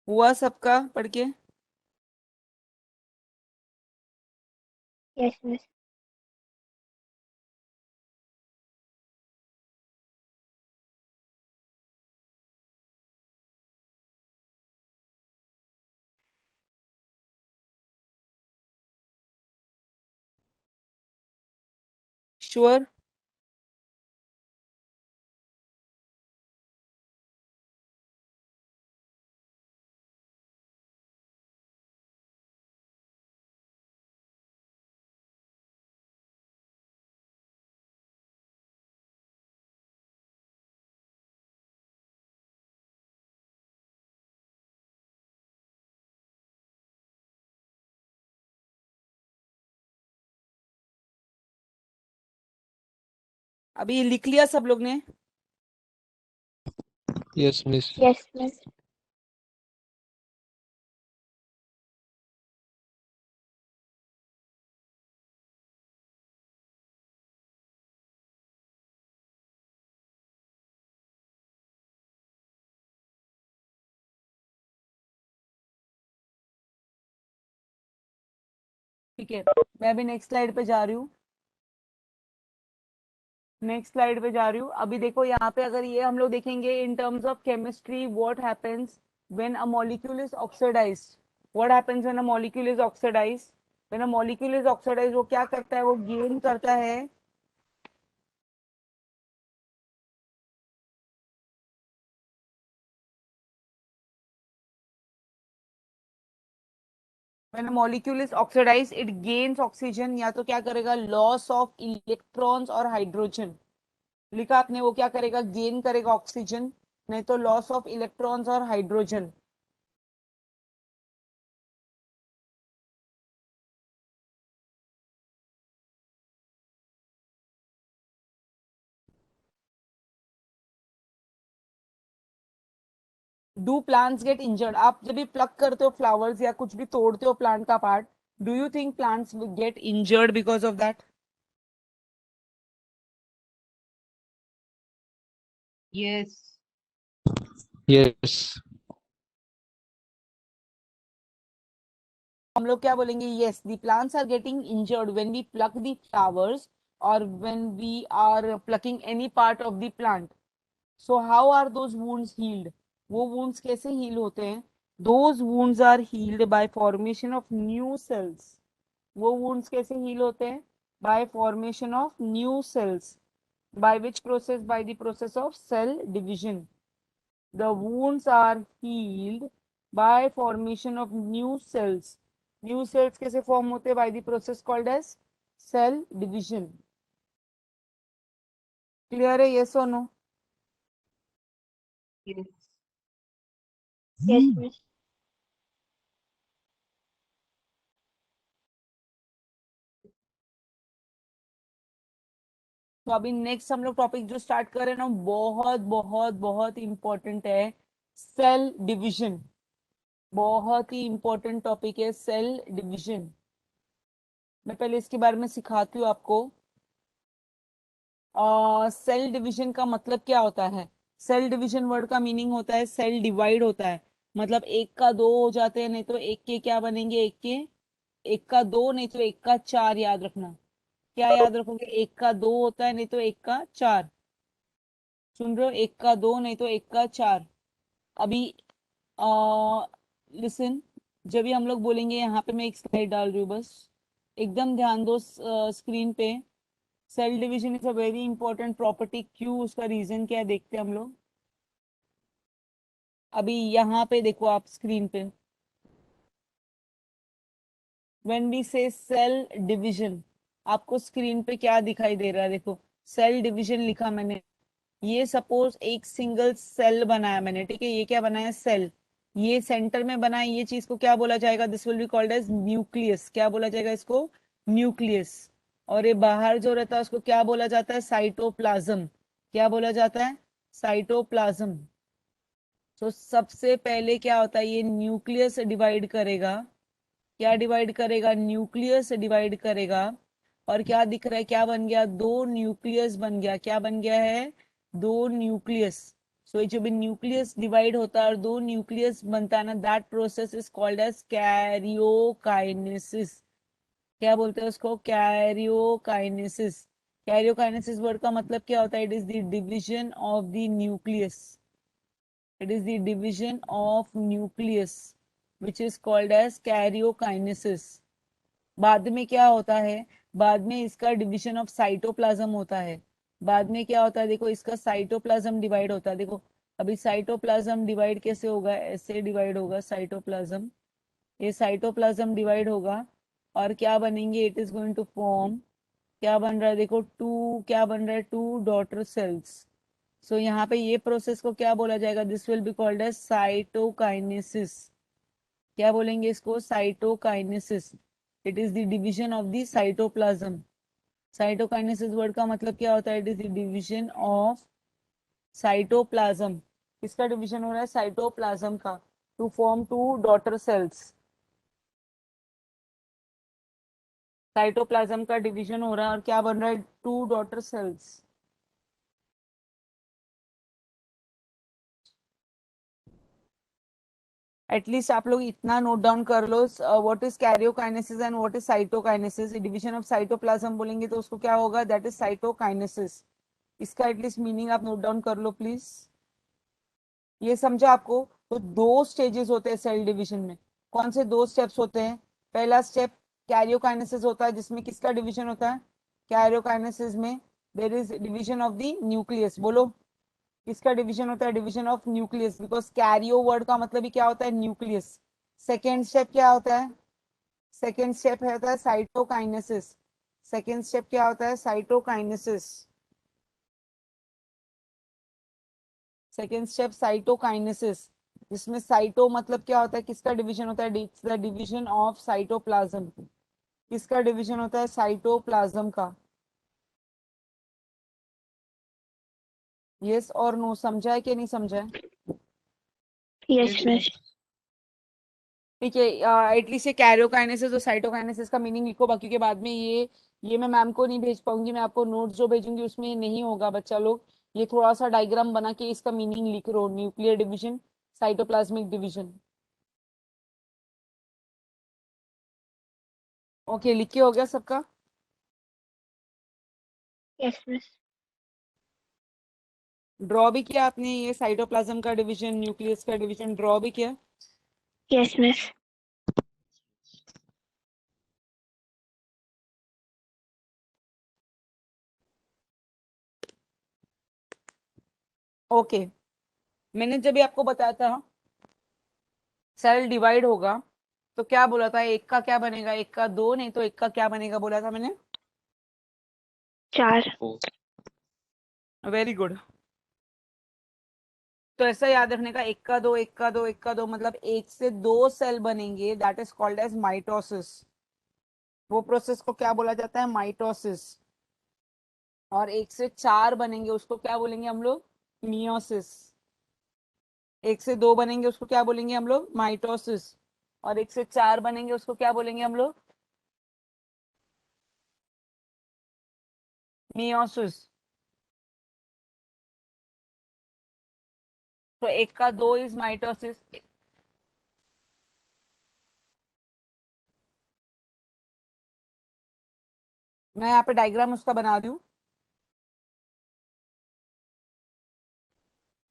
हुआ सबका पढ़ के? Yes, miss. श्योर? अभी लिख लिया सब लोग ने? Yes, miss. Yes, miss. ठीक है, मैं अभी नेक्स्ट स्लाइड पे जा रही हूँ। नेक्स्ट स्लाइड पे जा रही हूँ। अभी देखो यहाँ पे अगर ये हम लोग देखेंगे in terms of chemistry, what happens when a molecule is oxidised. What happens when a molecule is oxidised? When a molecule is oxidised वो क्या करता है? वो गेन करता है when a molecule is oxidized it gains oxygen, या तो क्या करेगा? लॉस ऑफ इलेक्ट्रॉन्स और हाइड्रोजन। लिखा आपने, वो क्या करेगा? गेन करेगा ऑक्सीजन, नहीं तो लॉस ऑफ इलेक्ट्रॉन्स और hydrogen. Do plants get injured? आप जब भी प्लक करते हो फ्लावर्स या कुछ भी तोड़ते हो प्लांट का part, do you think plants get injured because of that? Yes. Yes. हम लोग क्या बोलेंगे? Yes, the plants are getting injured when we pluck the flowers और when we are plucking any part of the plant. So how are those wounds healed? वो wounds कैसे heal होते हैं? Those wounds are healed by formation of new cells. वो wounds कैसे heal होते हैं? By formation of new cells. By which process? By the process of cell division. The wounds are healed by formation of new cells. New cells कैसे form होते हैं? By the process called as cell division. Clear है? Yes or no? Yes. Yes, miss. तो अभी next हम लोग topic जो start कर रहे हैं ना, बहुत बहुत बहुत इंपॉर्टेंट है, सेल डिविजन। बहुत ही इंपॉर्टेंट टॉपिक है सेल डिविजन। मैं पहले इसके बारे में सिखाती हूँ आपको। सेल डिवीजन का मतलब क्या होता है? सेल डिवीजन वर्ड का मीनिंग होता है सेल डिवाइड होता है। मतलब एक का दो हो जाते हैं, नहीं तो एक के क्या बनेंगे? एक का दो, नहीं तो एक का चार। याद रखना। क्या याद रखोगे? एक का दो होता है, नहीं तो एक का चार। सुन रहे हो? एक का दो, नहीं तो एक का चार। अभी लिसन, जब भी हम लोग बोलेंगे, यहाँ पे मैं एक स्लाइड डाल रही हूँ बस, एकदम ध्यान दो स्क्रीन पे। Cell division is a very important property. क्यों? उसका रीजन क्या है देखते हैं हम लोग। अभी यहाँ पे देखो आप स्क्रीन पे, व्हेन वी से सेल डिवीजन, आपको स्क्रीन पे क्या दिखाई दे रहा है? देखो, सेल डिवीजन लिखा मैंने। ये सपोज एक सिंगल सेल बनाया मैंने, ठीक है? ये क्या बनाया? सेल। ये सेंटर में बनाया, ये चीज को क्या बोला जाएगा? This will be called as nucleus. क्या बोला जाएगा इसको? न्यूक्लियस। और ये बाहर जो रहता है उसको क्या बोला जाता है? साइटोप्लाज्म। क्या बोला जाता है? साइटोप्लाज्म। तो सबसे पहले क्या होता है? ये न्यूक्लियस डिवाइड करेगा। क्या डिवाइड करेगा? न्यूक्लियस डिवाइड करेगा। और क्या दिख रहा है? क्या बन गया? दो न्यूक्लियस बन गया। क्या बन गया है? दो न्यूक्लियस। सो ये जो भी न्यूक्लियस डिवाइड होता है और दो न्यूक्लियस बनता है ना, that process is called as karyokinesis. क्या बोलते हैं उसको? कैरियोकाइनेसिस। कैरियोकाइनेसिस वर्ड का मतलब क्या होता है? It is the division of the nucleus. It is the division of nucleus which is called as karyokinesis. बाद में क्या होता है? बाद में इसका डिवीजन ऑफ साइटोप्लाज्म होता है। बाद में क्या होता है? देखो, इसका साइटोप्लाज्म डिवाइड होता है। देखो, अभी साइटोप्लाज्म डिवाइड कैसे होगा? ऐसे डिवाइड होगा साइटोप्लाज्म। ये साइटोप्लाज्म डिवाइड होगा और क्या बनेंगे? It is going to form, क्या बन रहा है? देखो, टू, क्या बन रहा है? To daughter sales. सो यहाँ पे ये प्रोसेस को क्या बोला जाएगा? This will be called as cytokinesis. क्या बोलेंगे इसको? Cytokinesis. It is the division of the cytoplasm. Cytokinesis word का मतलब क्या होता है? It is division of cytoplasm. किसका डिवीजन हो रहा है? साइटोप्लाज्म का, to form two daughter cells. Cytoplasm का डिवीजन हो रहा है और क्या बन रहा है? To daughter sales. एटलीस्ट आप लोग इतना नोट डाउन कर लो, what is karyokinesis and what is cytokinesis. Division of cytoplasm बोलेंगे तो उसको क्या होगा? That is cytokinesis. इसका एटलीस्ट मीनिंग आप नोट डाउन कर लो प्लीज। ये समझा आपको? तो दो स्टेजेस होते हैं सेल डिवीजन में। कौन से दो स्टेप्स होते हैं? पहला स्टेप कैरियोकाइनेसिस होता है, जिसमें किसका डिवीजन होता है? कैरियोकाइनेसिस में there is division of the nucleus. बोलो, किसका डिवीजन होता है? Division of nucleus, because karyo word का मतलब ही क्या होता है? न्यूक्लियस। सेकेंड स्टेप क्या होता है? सेकेंड स्टेप होता है साइटोकाइनेसिस। सेकेंड स्टेप क्या होता है? साइटोकाइनेसिस। सेकेंड स्टेप साइटोकाइनेसिस, जिसमें साइटो मतलब क्या होता है? किसका डिवीजन होता है? It's the division of cytoplasm. किसका डिवीजन होता है? साइटोप्लाज्म का। यस और नो, समझा है कि नहीं समझा है? Yes, miss. ठीक है, एटलीस्ट ये कैरियोकाइनेसिस और साइटोकाइनेसिस का मीनिंग लिखो, बाकी के बाद में ये मैं मैम को नहीं भेज पाऊंगी। मैं आपको नोट्स जो भेजूंगी उसमें ये नहीं होगा बच्चा लोग। ये थोड़ा सा डायग्राम बना के इसका मीनिंग लिख लो। Nuclear division, cytoplasmic division. Okay, लिख के हो गया सबका? Yes, miss. ड्रॉ भी किया आपने? ये साइटोप्लाज्म का डिवीजन, न्यूक्लियस का डिवीजन ड्रॉ भी किया? Yes, miss. ओके, मैंने जब भी आपको बताया था सेल डिवाइड होगा तो क्या बोला था? एक का क्या बनेगा? एक का दो, नहीं तो एक का क्या बनेगा बोला था मैंने? 4. 4. Very good. तो ऐसा याद रखने का, एक का दो, एक का दो, एक का दो, मतलब एक से दो सेल बनेंगे, that is called as mitosis. वो प्रोसेस को क्या बोला जाता है? माइटोसिस। और एक से चार बनेंगे उसको क्या बोलेंगे हम लोग? मियोसिस। एक से दो बनेंगे उसको क्या बोलेंगे हम लोग? माइटोसिस। और एक से चार बनेंगे उसको क्या बोलेंगे हम लोग? मियोसिस। तो एक का दो इज माइटोसिस। मैं यहाँ पे डायग्राम उसका बना दूं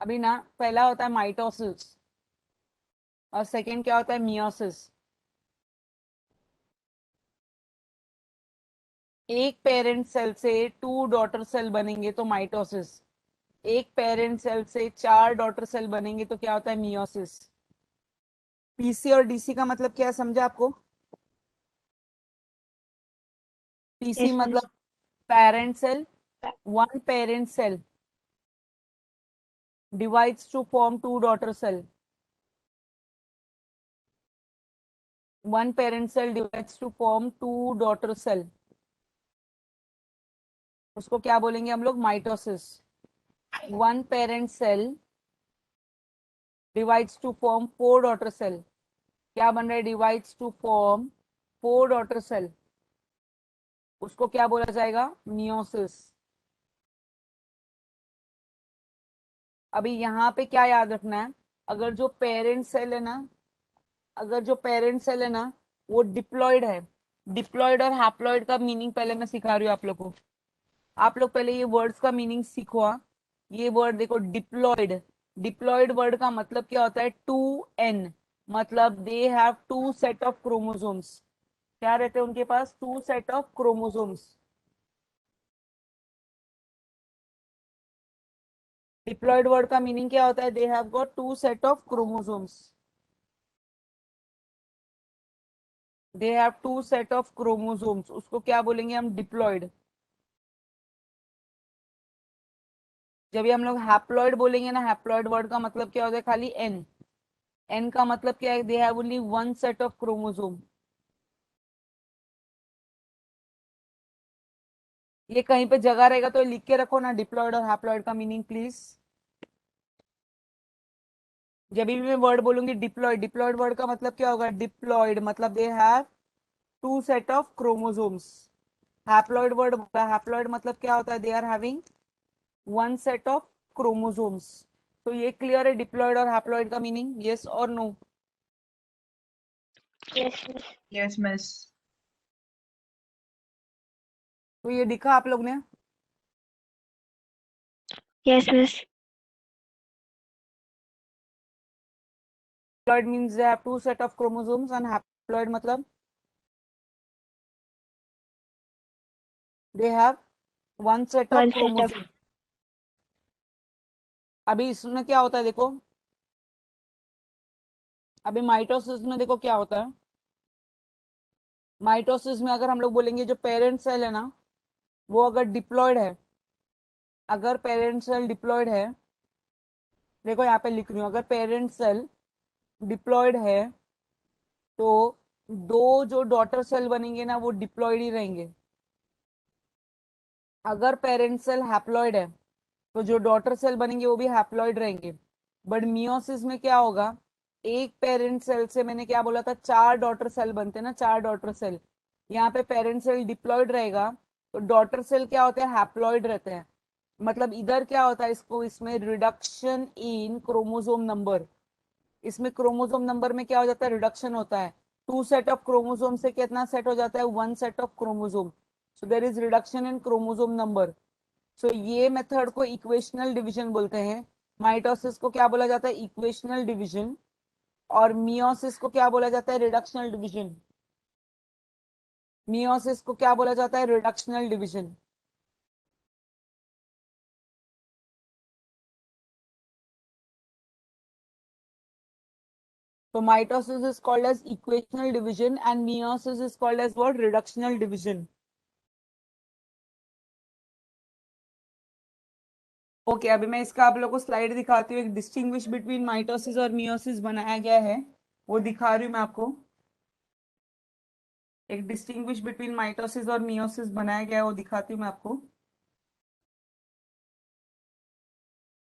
अभी ना। पहला होता है माइटोसिस और सेकंड क्या होता है? मियोसिस। एक पेरेंट सेल से टू डॉटर सेल बनेंगे तो माइटोसिस। एक पेरेंट सेल से चार डॉटर सेल बनेंगे तो क्या होता है? मियोसिस। पीसी और डीसी का मतलब क्या है, समझा आपको? PC Yes, miss. मतलब parent cell, one parent cell divides to form two daughter cell. One parent cell divides to form two daughter cell. उसको क्या बोलेंगे हम लोग? Mitosis. One parent cell divides to form four daughter cell. क्या बन रहा है? divides to form four daughter cell. उसको क्या बोला जाएगा? मियोसिस। अभी यहाँ पे क्या याद रखना है? अगर जो पेरेंट सेल है ना, अगर जो पेरेंट सेल है ना वो डिप्लॉयड है, डिप्लॉयड और हैप्लॉयड का मीनिंग पहले मैं सिखा रही हूँ आप लोग को। आप लोग पहले ये वर्ड्स का मीनिंग सीखो। ये वर्ड देखो, डिप्लॉयड। डिप्लॉयड वर्ड का मतलब क्या होता है? टू एन, मतलब they have two set of chromosomes. क्या रहते हैं उनके पास? Two set of chromosomes. Diploid word का मीनिंग क्या होता है? They have got two set of chromosomes. They have two set of chromosomes, उसको क्या बोलेंगे हम? डिप्लॉयड। जब भी हम लोग हैप्लॉयड बोलेंगे ना, हैप्लॉयड वर्ड का मतलब क्या होता है? खाली एन। एन का मतलब क्या है? They have only one set of chromosome. ये कहीं पे जगह रहेगा तो लिख के रखो ना, डिप्लॉयड और हैप्लॉयड का मीनिंग प्लीज। जब भी मैं वर्ड बोलूंगी डिप्लॉयड, डिप्लॉयड वर्ड का मतलब क्या होगा? डिप्लॉयड मतलब they have two set of chromosomes. Haploid word, haploid मतलब क्या होता है? They are having one set of chromosomes. तो ये क्लियर है डिप्लॉयड और हैप्लॉयड का मीनिंग? यस और no? Yes, miss. Yes, miss. तो ये दिखा आप लोग ने? Yes, miss. Haploid means they have two set of chromosomes and haploid मतलब they have one set of One set of chromosome। अभी इसमें क्या होता है देखो, अभी माइटोसिस में देखो क्या होता है। माइटोसिस में अगर हम लोग बोलेंगे जो पेरेंट सेल है ना, वो अगर डिप्लॉयड है, अगर पेरेंट सेल डिप्लॉयड है, देखो यहाँ पे लिख रही हूँ, अगर पेरेंट सेल डिप्लॉयड है तो दो जो डॉटर सेल बनेंगे ना वो डिप्लॉयड ही रहेंगे। अगर पेरेंट सेल हैप्लॉयड है तो जो डॉटर सेल बनेंगे वो भी हैप्लॉयड रहेंगे। बट मियोसिस में क्या होगा? एक पेरेंट सेल से, मैंने क्या बोला था, चार डॉटर सेल बनते हैं ना, चार डॉटर सेल। यहाँ पे पेरेंट सेल डिप्लॉयड रहेगा तो डॉटर सेल क्या होते हैं? हैप्लॉयड रहते हैं। मतलब इधर क्या होता है, इसको इसमें रिडक्शन इन क्रोमोसोम नंबर, इसमें क्रोमोसोम नंबर में क्या हो जाता है? रिडक्शन होता है। टू सेट ऑफ क्रोमोसोम से कितना सेट हो जाता है? One set of chromosome. So there is reduction in chromosome number. So ये मेथड को इक्वेशनल डिवीजन बोलते हैं। माइटोसिस को क्या बोला जाता है? Equational division. और मियोसिस को क्या बोला जाता है? Reductional division. मियोसिस को क्या बोला जाता है? Reductional division. तो mitosis is called as equational division and meiosis is called as what? Reductional division. Okay अभी मैं इसका आप लोगों को स्लाइड दिखाती हूँ। एक डिस्टिंग्विश बिटवीन माइटोसिस और मियोसिस बनाया गया है, वो दिखा रही हूँ मैं आपको। एक डिस्टिंग्विश बिटवीन माइटोसिस और मियोसिस बनाया गया है, वो दिखाती हूँ मैं आपको।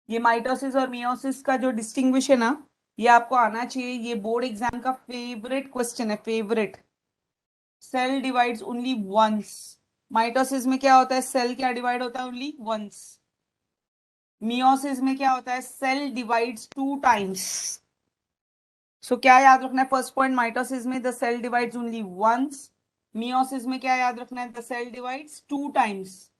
ये माइटोसिस और मियोसिस का जो डिस्टिंग्विश है ना, ये आपको आना चाहिए। ये बोर्ड एग्जाम का फेवरेट क्वेश्चन है, favourite. Cell divides only once. Mitosis में क्या होता है? सेल क्या डिवाइड होता है? Only once. मियोसिस में क्या होता है? Cell divides two times. So क्या याद रखना है? फर्स्ट पॉइंट, माइटोसिस में the cell divides only once. Meiosis में क्या याद रखना है? The cell divides two times.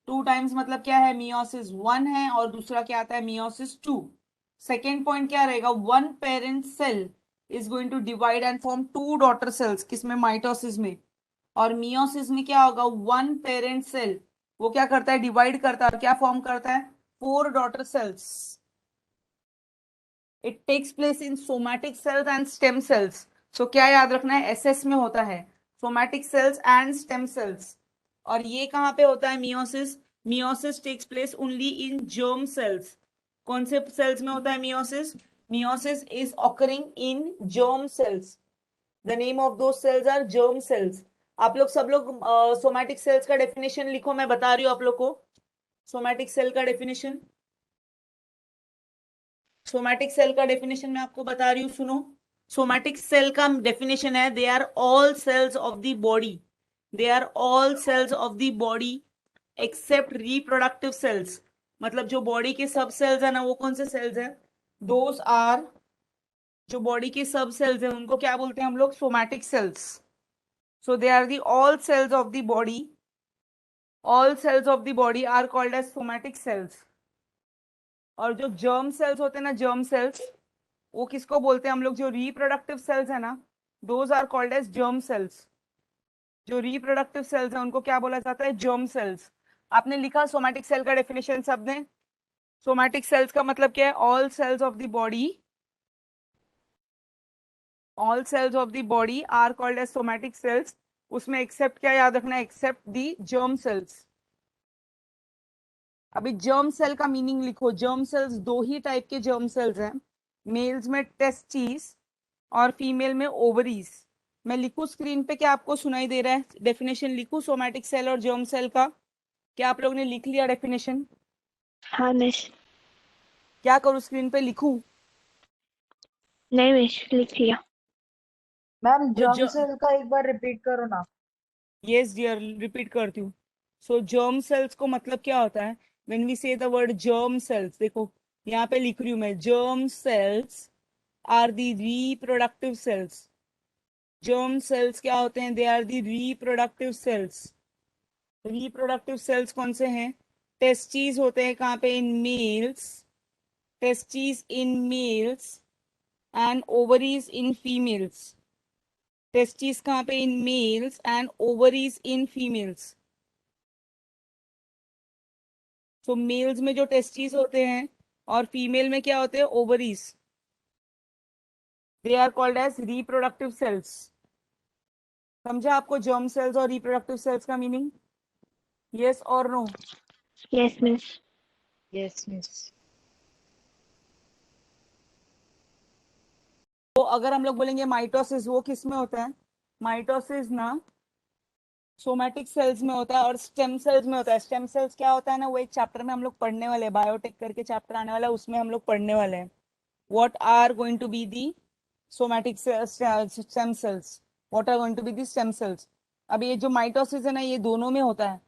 Two times मतलब क्या है? मियोसिस वन है और दूसरा क्या आता है? Meiosis to. सेकेंड पॉइंट क्या रहेगा? One parent cell is going to divide and form two daughter cells. किसमें? माइटोसिस में। और मियोसिस में क्या होगा? वन पेरेंट सेल वो क्या करता है? डिवाइड करता है और क्या फॉर्म करता है? Four daughter cells. It takes place in somatic cells and stem cells. So क्या याद रखना है? एसएस में होता है, somatic cells and stem cells. और ये कहाँ पे होता है? Meiosis. Meiosis takes place only in germ cells. कौन से सेल्स में होता है meiosis? Meiosis is occurring in germ cells. The name of those cells are germ cells. आप लोग सब लोग सोमैटिक सेल्स का डेफिनेशन लिखो, मैं बता रही हूँ आप लोग को सोमैटिक सेल का डेफिनेशन। सोमैटिक सेल का डेफिनेशन मैं आपको बता रही हूँ, सुनो। सोमैटिक सेल का डेफिनेशन है, they are all cells of the body, they are all cells of the body except reproductive cells. मतलब जो बॉडी के सब सेल्स है ना, वो कौन से सेल्स हैं? दोस आर, जो बॉडी के सब सेल्स हैं उनको क्या बोलते हैं हम लोग? Somatic cells. So they are the all cells of the body, all cells of the body are called as somatic cells. और जो जर्म सेल्स होते हैं ना, जर्म सेल्स, वो किसको बोलते हैं हम लोग? जो रिप्रोडक्टिव सेल्स है ना, those are called as germ cells. जो रिप्रोडक्टिव सेल्स है उनको क्या बोला जाता है? Germ cells. आपने लिखा सोमैटिक सेल का डेफिनेशन सबने? सोमैटिक सेल्स का मतलब क्या है? All cells of the body, all cells of the body are called as somatic cells. उसमें एक्सेप्ट क्या याद रखना है? Except the germ cells. अभी जर्म सेल का मीनिंग लिखो। जर्म सेल्स दो ही टाइप के जर्म सेल्स हैं, मेल्स में टेस्टिस और फीमेल में ओवरीज। मैं लिखूं स्क्रीन पे? क्या आपको सुनाई दे रहा है? डेफिनेशन लिखूं सोमैटिक सेल और जर्म सेल का? क्या आप लोगों ने लिख लिया डेफिनेशन? हाँ मिस। क्या करूँ, स्क्रीन पे लिखूं? नहीं मिस, लिख लिया। मैम जो जर्म सेल का एक बार रिपीट करो ना। यस डियर, रिपीट करती हूँ। सो जर्म सेल्स को मतलब क्या होता है? When we say the word germ cells, देखो यहाँ पे लिख रही हूँ मैं, germ cells are the reproductive cells. Germ cells क्या होते हैं? They are the reproductive cells. Reproductive cells कौन से हैं? टेस्टीज होते हैं कहाँ पे? In males, testes in males and ovaries in females. Testes कहाँ पे? In males and ovaries in females. So males में जो टेस्टीज होते हैं और फीमेल में क्या होते हैं? Ovaries. They are called as reproductive cells. समझा आपको जर्म सेल्स और रिप्रोडक्टिव सेल्स का मीनिंग? यस और no? Yes miss. Yes, miss. तो अगर हम लोग बोलेंगे माइटोसिस, वो किस में होता है? माइटोसिस ना सोमैटिक सेल्स में होता है और स्टेम सेल्स में होता है। स्टेम सेल्स क्या होता है ना, वो एक चैप्टर में हम लोग पढ़ने वाले हैं, बायोटेक करके चैप्टर आने वाला है, उसमें हम लोग पढ़ने वाले हैं what are going to be the somatic stem cells, what are going to be the stem cells. अब ये जो माइटोसिस है ना, ये दोनों में होता है।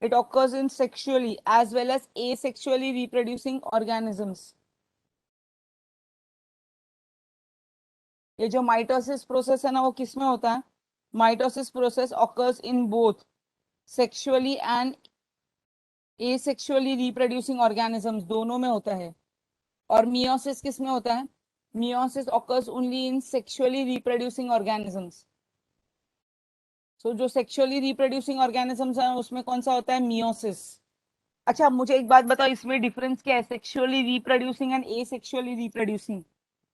It occurs in sexually as well as asexually reproducing organisms. ये जो माइटोसिस प्रोसेस है ना, वो किस में होता है? Mitosis process occurs in both sexually and asexually reproducing organisms, दोनों में होता है। और मियोसिस किस में होता है? Meiosis occurs only in sexually reproducing organisms. So जो सेक्सुअली रिप्रोड्यूसिंग ऑर्गेनिजम्स हैं उसमें कौन सा होता है? मियोसिस। अच्छा मुझे एक बात बताओ, इसमें डिफरेंस क्या है sexually reproducing and asexually reproducing?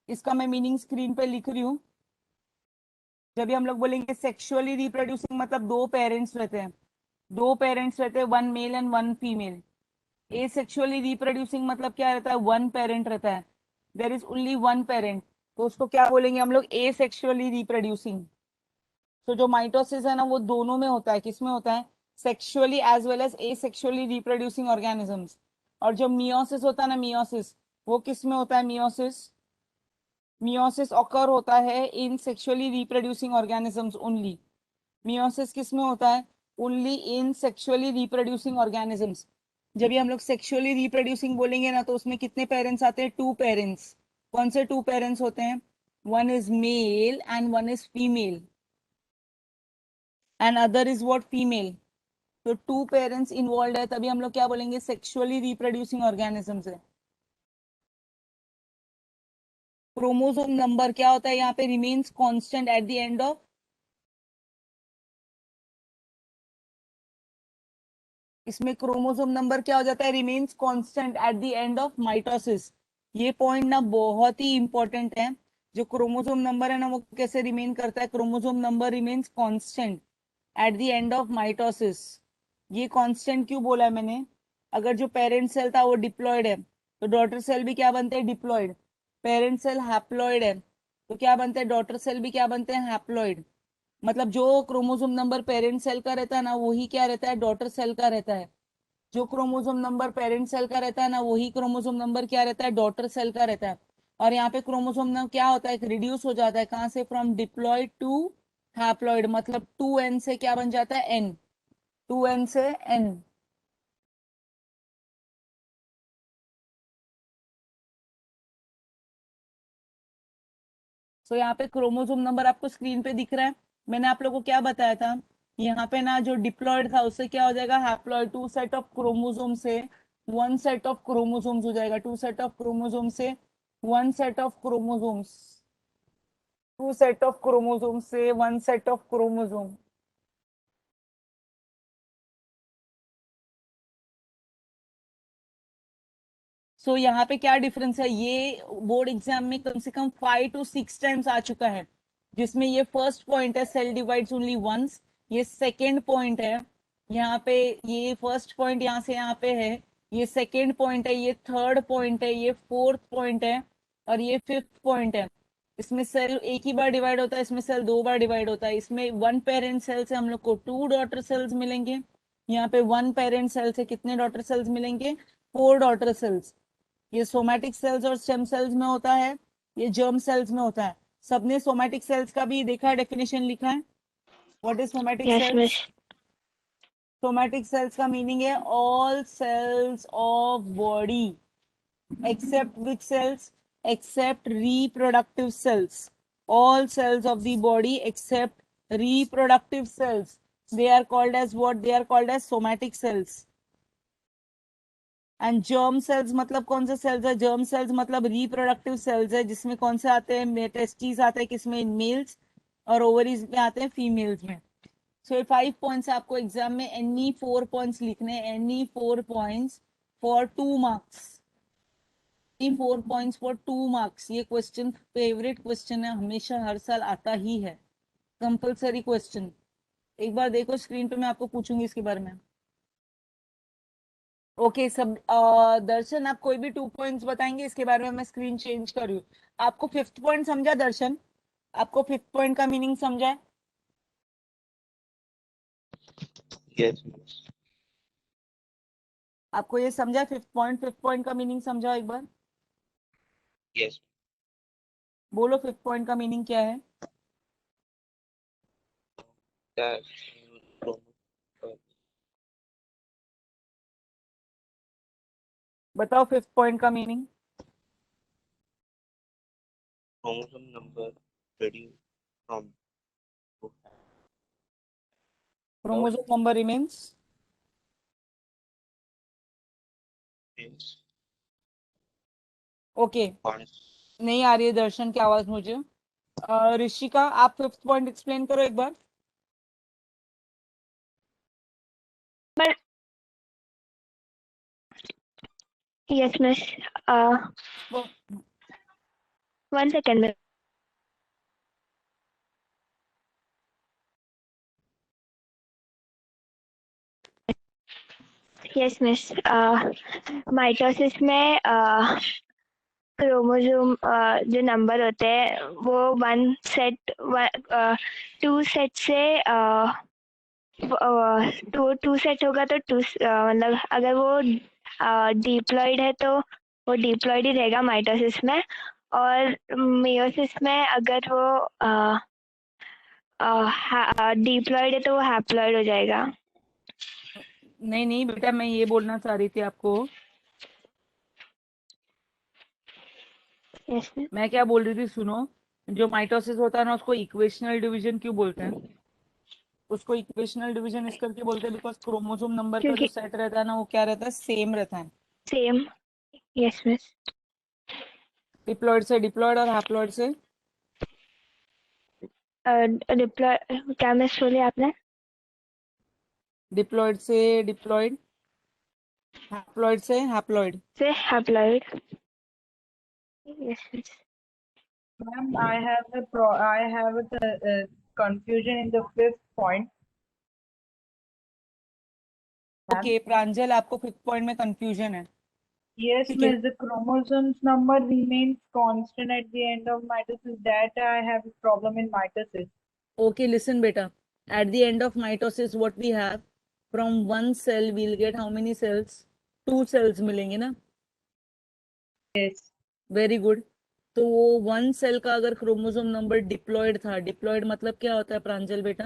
इसका मैं मीनिंग स्क्रीन पे लिख रही हूँ। जब भी हम लोग बोलेंगे सेक्सुअली रिप्रोड्यूसिंग मतलब दो पेरेंट्स रहते हैं, दो पेरेंट्स रहते हैं, one male and one female. Asexually reproducing मतलब क्या रहता है? वन पेरेंट रहता है, there is only one parent, तो उसको क्या बोलेंगे हम लोग? Asexually reproducing. तो जो माइटोसिस है ना, वो दोनों में होता है। किस में होता है? Sexually as well as asexually reproducing organisms. और जो मियोसिस होता है ना, मियोसिस, वो किस में होता है? मियोसिस, मियोसिस ऑकर होता है in sexually reproducing organisms only. Meiosis किस में होता है? Only in sexually reproducing organisms. जब ये हम लोग सेक्सुअली रिप्रोड्यूसिंग बोलेंगे ना, तो उसमें कितने पेरेंट्स आते हैं? Two parents. कौन से टू पेरेंट्स होते हैं? One is male and one is female and other is what? Female. तो टू पेरेंट्स इन्वॉल्व है, तभी हम लोग क्या बोलेंगे? सेक्सुअली रिप्रोड्यूसिंग ऑर्गेनिजम्स है। क्रोमोसोम नंबर क्या होता है यहाँ पे? Remains constant at the end of, इसमें क्रोमोसोम नंबर क्या हो जाता है? Remains constant at the end of mitosis. ये पॉइंट ना बहुत ही इंपॉर्टेंट है। जो क्रोमोसोम नंबर है ना, वो कैसे रिमेन करता है? Chromosome number remains constant at the end of mitosis. ये कांस्टेंट क्यों बोला है मैंने? अगर जो पेरेंट सेल था वो डिप्लॉयड है, तो डॉटर सेल भी क्या बनते हैं? डिप्लॉयड। पेरेंट सेल हैप्लॉयड है, तो क्या बनते हैं? डॉटर सेल भी क्या बनते हैं? हैप्लॉयड। मतलब जो क्रोमोसोम नंबर पेरेंट सेल का रहता है ना, वही क्या रहता है? डॉटर सेल का रहता है। जो क्रोमोसोम नंबर पेरेंट सेल का रहता है ना, वही क्रोमोसोम नंबर क्या रहता है? डॉटर सेल का रहता है। और यहाँ पे क्रोमोसोम नंबर क्या होता है? रिड्यूस हो जाता है। कहाँ से? फ्रॉम डिप्लॉयड टू हैप्लॉयड, मतलब 2n से क्या बन जाता है? n। 2n से n। सो यहाँ पे क्रोमोसोम नंबर आपको स्क्रीन पे दिख रहा है। मैंने आप लोगों को क्या बताया था? यहाँ पे ना जो डिप्लॉयड था उससे क्या हो जाएगा? Haploid. Two set of chromosome से वन सेट ऑफ क्रोमोसोम्स हो जाएगा। टू सेट ऑफ क्रोमोसोम से one set of chromosomes, two set of chromosome से one set of chromosome. So यहाँ पे क्या डिफरेंस है? ये बोर्ड एग्जाम में कम से कम 5 to 6 टाइम्स आ चुका है, जिसमें ये फर्स्ट पॉइंट है सेल डिवाइड्स ओनली वंस, ये सेकेंड पॉइंट है यहाँ पे, ये फर्स्ट पॉइंट यहाँ से यहाँ पे है, ये सेकेंड पॉइंट है, ये थर्ड पॉइंट है, ये फोर्थ पॉइंट है और ये फिफ्थ पॉइंट है। इसमें सेल एक ही बार डिवाइड होता है, इसमें सेल 2 बार डिवाइड होता है। इसमें वन पेरेंट सेल से हम लोग को 2 डॉटर सेल्स मिलेंगे, यहाँ पे 1 पेरेंट सेल से कितने डॉटर सेल्स मिलेंगे? 4 डॉटर सेल्स। ये सोमैटिक सेल्स और स्टेम सेल्स में होता है, ये जर्म सेल्स में होता है। सबने सोमैटिक सेल्स का भी देखा है, डेफिनेशन लिखा है। What is somatic Yes, cells? miss. Somatic cells का मीनिंग है all cells of body except which cells? Except reproductive cells. All cells of the body except reproductive cells. They are called as what? They are called as somatic cells. And germ cells मतलब कौन से sales है? Germ sales मतलब reproductive cells है, जिसमें कौन से आते हैं? टेस्टिस आते हैं किसमें? इन मेल्स, और ओवरीज में आते हैं फीमेल्स में। सो ये 5 पॉइंट्स आपको एग्जाम में एनी 4 पॉइंट्स लिखने हैं, any 4 points for 2 marks. 4 points for 2 marks. ये क्वेश्चन फेवरेट क्वेश्चन है, हमेशा हर साल आता ही है, कंपलसरी क्वेश्चन। एक बार देखो स्क्रीन पे, मैं आपको पूछूंगी इसके बारे में। ओके सब दर्शन, आप कोई भी 2 पॉइंट्स बताएंगे, इसके बारे में मैं स्क्रीन चेंज कर रही हूँ। आपको 5th पॉइंट समझा दर्शन? आपको 5th पॉइंट का मीनिंग समझा है? Yes, miss. आपको ये समझा 5th पॉइंट का मीनिंग समझा एक बार? Yes. बोलो 5th पॉइंट का मीनिंग क्या है? That बताओ 5th पॉइंट का meaning. chromosome number reduced from chromosome number remains. means okay, one. नहीं आ रही है दर्शन की आवाज मुझे। ऋषिका, आप 5th पॉइंट एक्सप्लेन करो एक बार। But yes, miss. Uh, वो- 1 second, miss. Yes, miss. Mitosis में क्रोमोसोम जो नंबर होते हैं वो 2 सेट से 2 सेट होगा तो 2 मतलब अगर वो डिप्लॉयड है तो वो डिप्लॉयड ही रहेगा माइटोसिस में, और मेयोसिस में अगर वो डिप्लॉयड है तो वो हैप्लॉयड हो जाएगा। नहीं नहीं बेटा, मैं ये बोलना चाह रही थी आपको। Yes miss. मैं क्या बोल रही थी सुनो, जो माइटोसिस होता है ना, उसको इक्वेशनल डिवीजन क्यों बोलते हैं? उसको इक्वेशनल डिवीजन इस करके बोलते हैं बिकॉज क्रोमोसोम नंबर का जो क्योंकि सेट रहता है ना, वो क्या रहता है? सेम रहता है। सेम। Yes miss. डिप्लॉयड से डिप्लॉयड और हैप्लॉयड से डिप्लॉय क्या मिस बोले आपने? डिप्लॉयड से डिप्लॉयड, हैप्लॉयड से हैप्लॉयड। से haploid. Yes miss. Ma'am, I have a confusion in the 5th point. Ma'am, okay Pranjal, आपको 5th पॉइंट में कंफ्यूजन है? yes, ठीक है, miss, the chromosomes number remains constant at the end of mitosis. That I have a problem in mitosis. Okay listen बेटा, at the end of mitosis what we have, from 1 cell will get how many cells? 2 cells मिलेंगे ना? Yes. Very good. तो वो 1 cell का अगर chromosome number diploid था, diploid मतलब क्या होता है प्रांजल बेटा?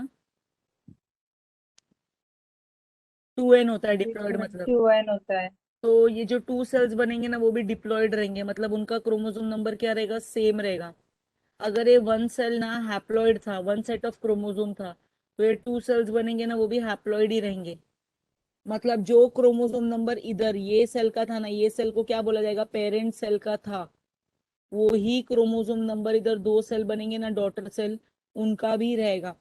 2n होता है डिप्लॉयड मतलब। 2n होता है। तो ये जो 2 सेल्स बनेंगे ना, वो भी डिप्लॉयड रहेंगे, मतलब उनका क्रोमोसोम नंबर क्या रहेगा? सेम रहेगा। अगर ये 1 सेल ना हैप्लॉयड था, 1 सेट ऑफ क्रोमोसोम था, तो ये 2 सेल्स बनेंगे ना, वो भी हैप्लॉयड ही रहेंगे। मतलब जो क्रोमोसोम नंबर इधर ये सेल का था ना, ये सेल को क्या बोला जाएगा? पेरेंट सेल का था। वो ही क्रोमोसोम नंबर इधर 2 सेल बनेंगे ना, डॉटर सेल, उनका भी रहेगा।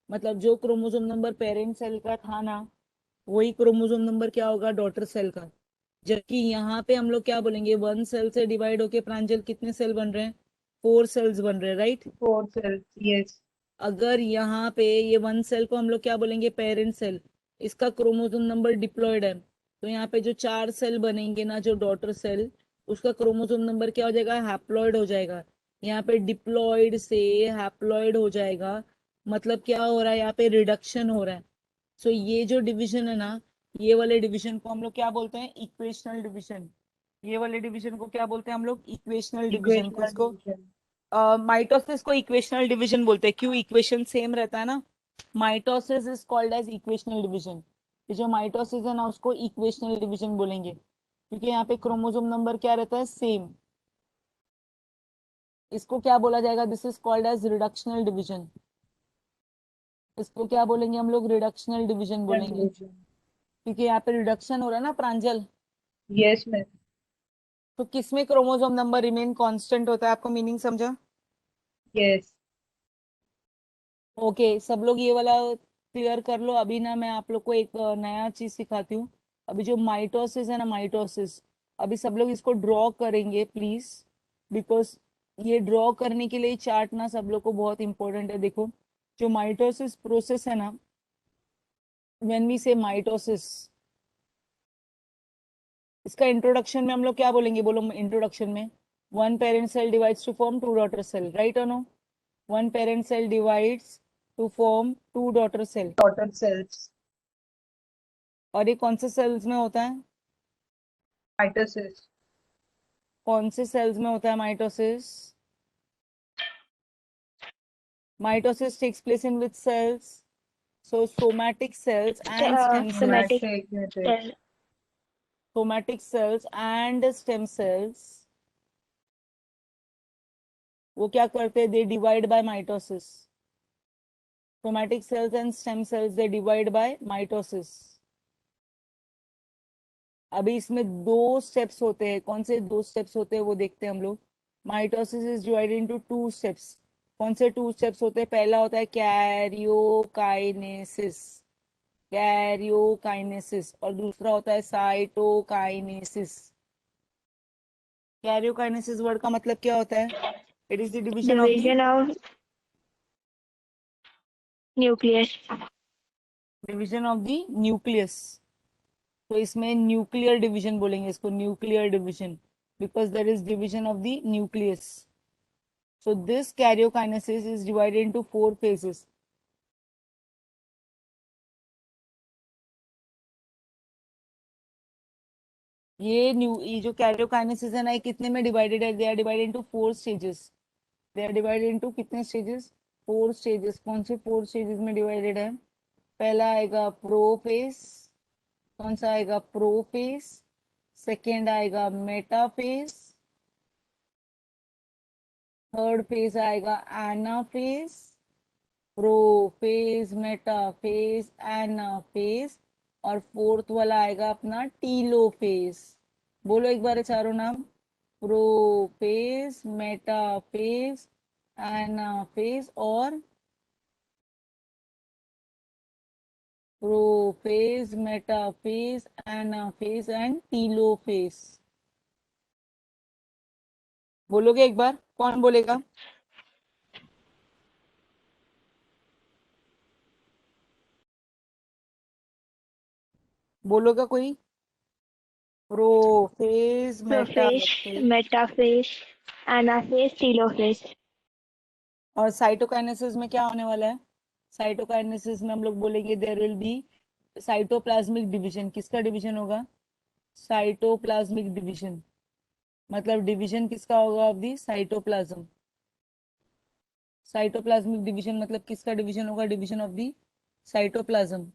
मतलब जो क्रोमोसोम नंबर पेरेंट सेल का था ना, वही क्रोमोसोम नंबर क्या होगा? डॉटर सेल का। जबकि यहाँ पे हम लोग क्या बोलेंगे? 1 सेल से डिवाइड होके प्रांजल कितने सेल बन रहे हैं? 4 सेल्स बन रहे हैं, राइट? 4 cells. Yes. अगर यहाँ पे ये 1 सेल को हम लोग क्या बोलेंगे? Parent cell. इसका क्रोमोसोम नंबर डिप्लॉयड है, तो यहाँ पे जो 4 सेल बनेंगे ना, जो डॉटर सेल, उसका क्रोमोसोम नंबर क्या हो जाएगा? हैप्लॉयड हो जाएगा। यहाँ पे डिप्लॉयड से हैप्लॉयड हो जाएगा, मतलब क्या हो रहा है? यहाँ पे रिडक्शन हो रहा है। सो ये जो डिवीजन है ना, ये वाले डिवीजन को हम लोग क्या बोलते हैं? Equational division. ये वाले डिवीजन को क्या बोलते हैं हम लोग? Equational division. Equational किसको? division. माइटोसिस को इक्वेशनल डिवीजन बोलते हैं। क्यों? इक्वेशन सेम रहता है ना। Mitosis is called as equational division. ये जो माइटोसिस है ना, उसको इक्वेशनल डिवीजन बोलेंगे, क्योंकि यहाँ पे क्रोमोसोम नंबर क्या रहता है? सेम। इसको क्या बोला जाएगा? This is called as reductional division. इसको क्या बोलेंगे हम लोग? रिडक्शनल डिवीजन बोलेंगे, Division. क्योंकि यहाँ पे रिडक्शन हो रहा है ना प्रांजल। Yes, miss. तो किसमें क्रोमोसोम नंबर रिमेन कांस्टेंट होता है? आपको मीनिंग समझा? Yes. ओके, सब लोग ये वाला क्लियर कर लो। अभी ना मैं आप लोग को एक नया चीज सिखाती हूँ। अभी जो माइटोसिस है ना, माइटोसिस, अभी सब लोग इसको ड्रॉ करेंगे प्लीज, बिकॉज ये ड्रॉ करने के लिए चार्ट ना सब लोग को बहुत इंपॉर्टेंट है। देखो, जो माइटोसिस प्रोसेस है ना, व्हेन वी से माइटोसिस, इसका इंट्रोडक्शन में हम लोग क्या बोलेंगे? बोलो इंट्रोडक्शन में। One parent cell divides to form two daughter cell, right or no? One parent cell divides to form two daughter cell. Daughter cells. और ये कौन से सेल्स में होता है? Mitosis. कौन से सेल्स में होता है mitosis? Mitosis takes place in which cells? So somatic cells and stem cells. Somatic Somatic unit. cell. Somatic cells and stem cells, वो क्या करते हैं? They divide by mitosis. Somatic cells and stem cells they divide by mitosis. अभी इसमें दो steps होते हैं। कौन से दो स्टेप्स होते हैं वो देखते हैं हम लोग। Mitosis is divided into two steps. कौन से टू स्टेप्स होते हैं? पहला होता है कैरियोकाइनेसिस, कैरियोकाइनेसिस, और दूसरा होता है साइटोकाइनेसिस। कैरियोकाइनेसिस वर्ड का मतलब क्या होता है? It is the division of the Division of nucleus. Nucleus. तो इसमें न्यूक्लियर डिवीजन बोलेंगे इसको, nuclear division, because there is division of the nucleus. So this karyokinesis is divided into four phases. ये जो karyokinesis है ना, ये कितने में डिवाइडेड है? They are divided into four stages. They are divided into कितने स्टेजेस? Four stages. कौन से फोर स्टेजेस में डिवाइडेड है? पहला आएगा प्रोफेज। कौन सा आएगा? प्रोफेज। सेकेंड आएगा मेटाफेज। थर्ड फेज आएगा एनाफेज। प्रोफेज, मेटाफेज, एनाफेज, और फोर्थ वाला आएगा अपना टीलोफेज। बोलो एक बार ये चारों नाम। प्रोफेज, मेटाफेज, एनाफेज और prophase, metaphase, anaphase and telophase. बोलोगे एक बार? कौन बोलेगा? बोलोगा कोई? Prophase, Prophase, metaphase metaphase, anaphase, telophase. और साइटोकाइनेसिस में क्या होने वाला है? साइटोकाइनेसिस में हम लोग बोलेंगे there will be cytoplasmic division. किसका डिवीजन होगा? Cytoplasmic division. मतलब डिवीजन किसका होगा? Of the cytoplasm. Cytoplasmic division मतलब किसका डिवीजन होगा? Division of the cytoplasm.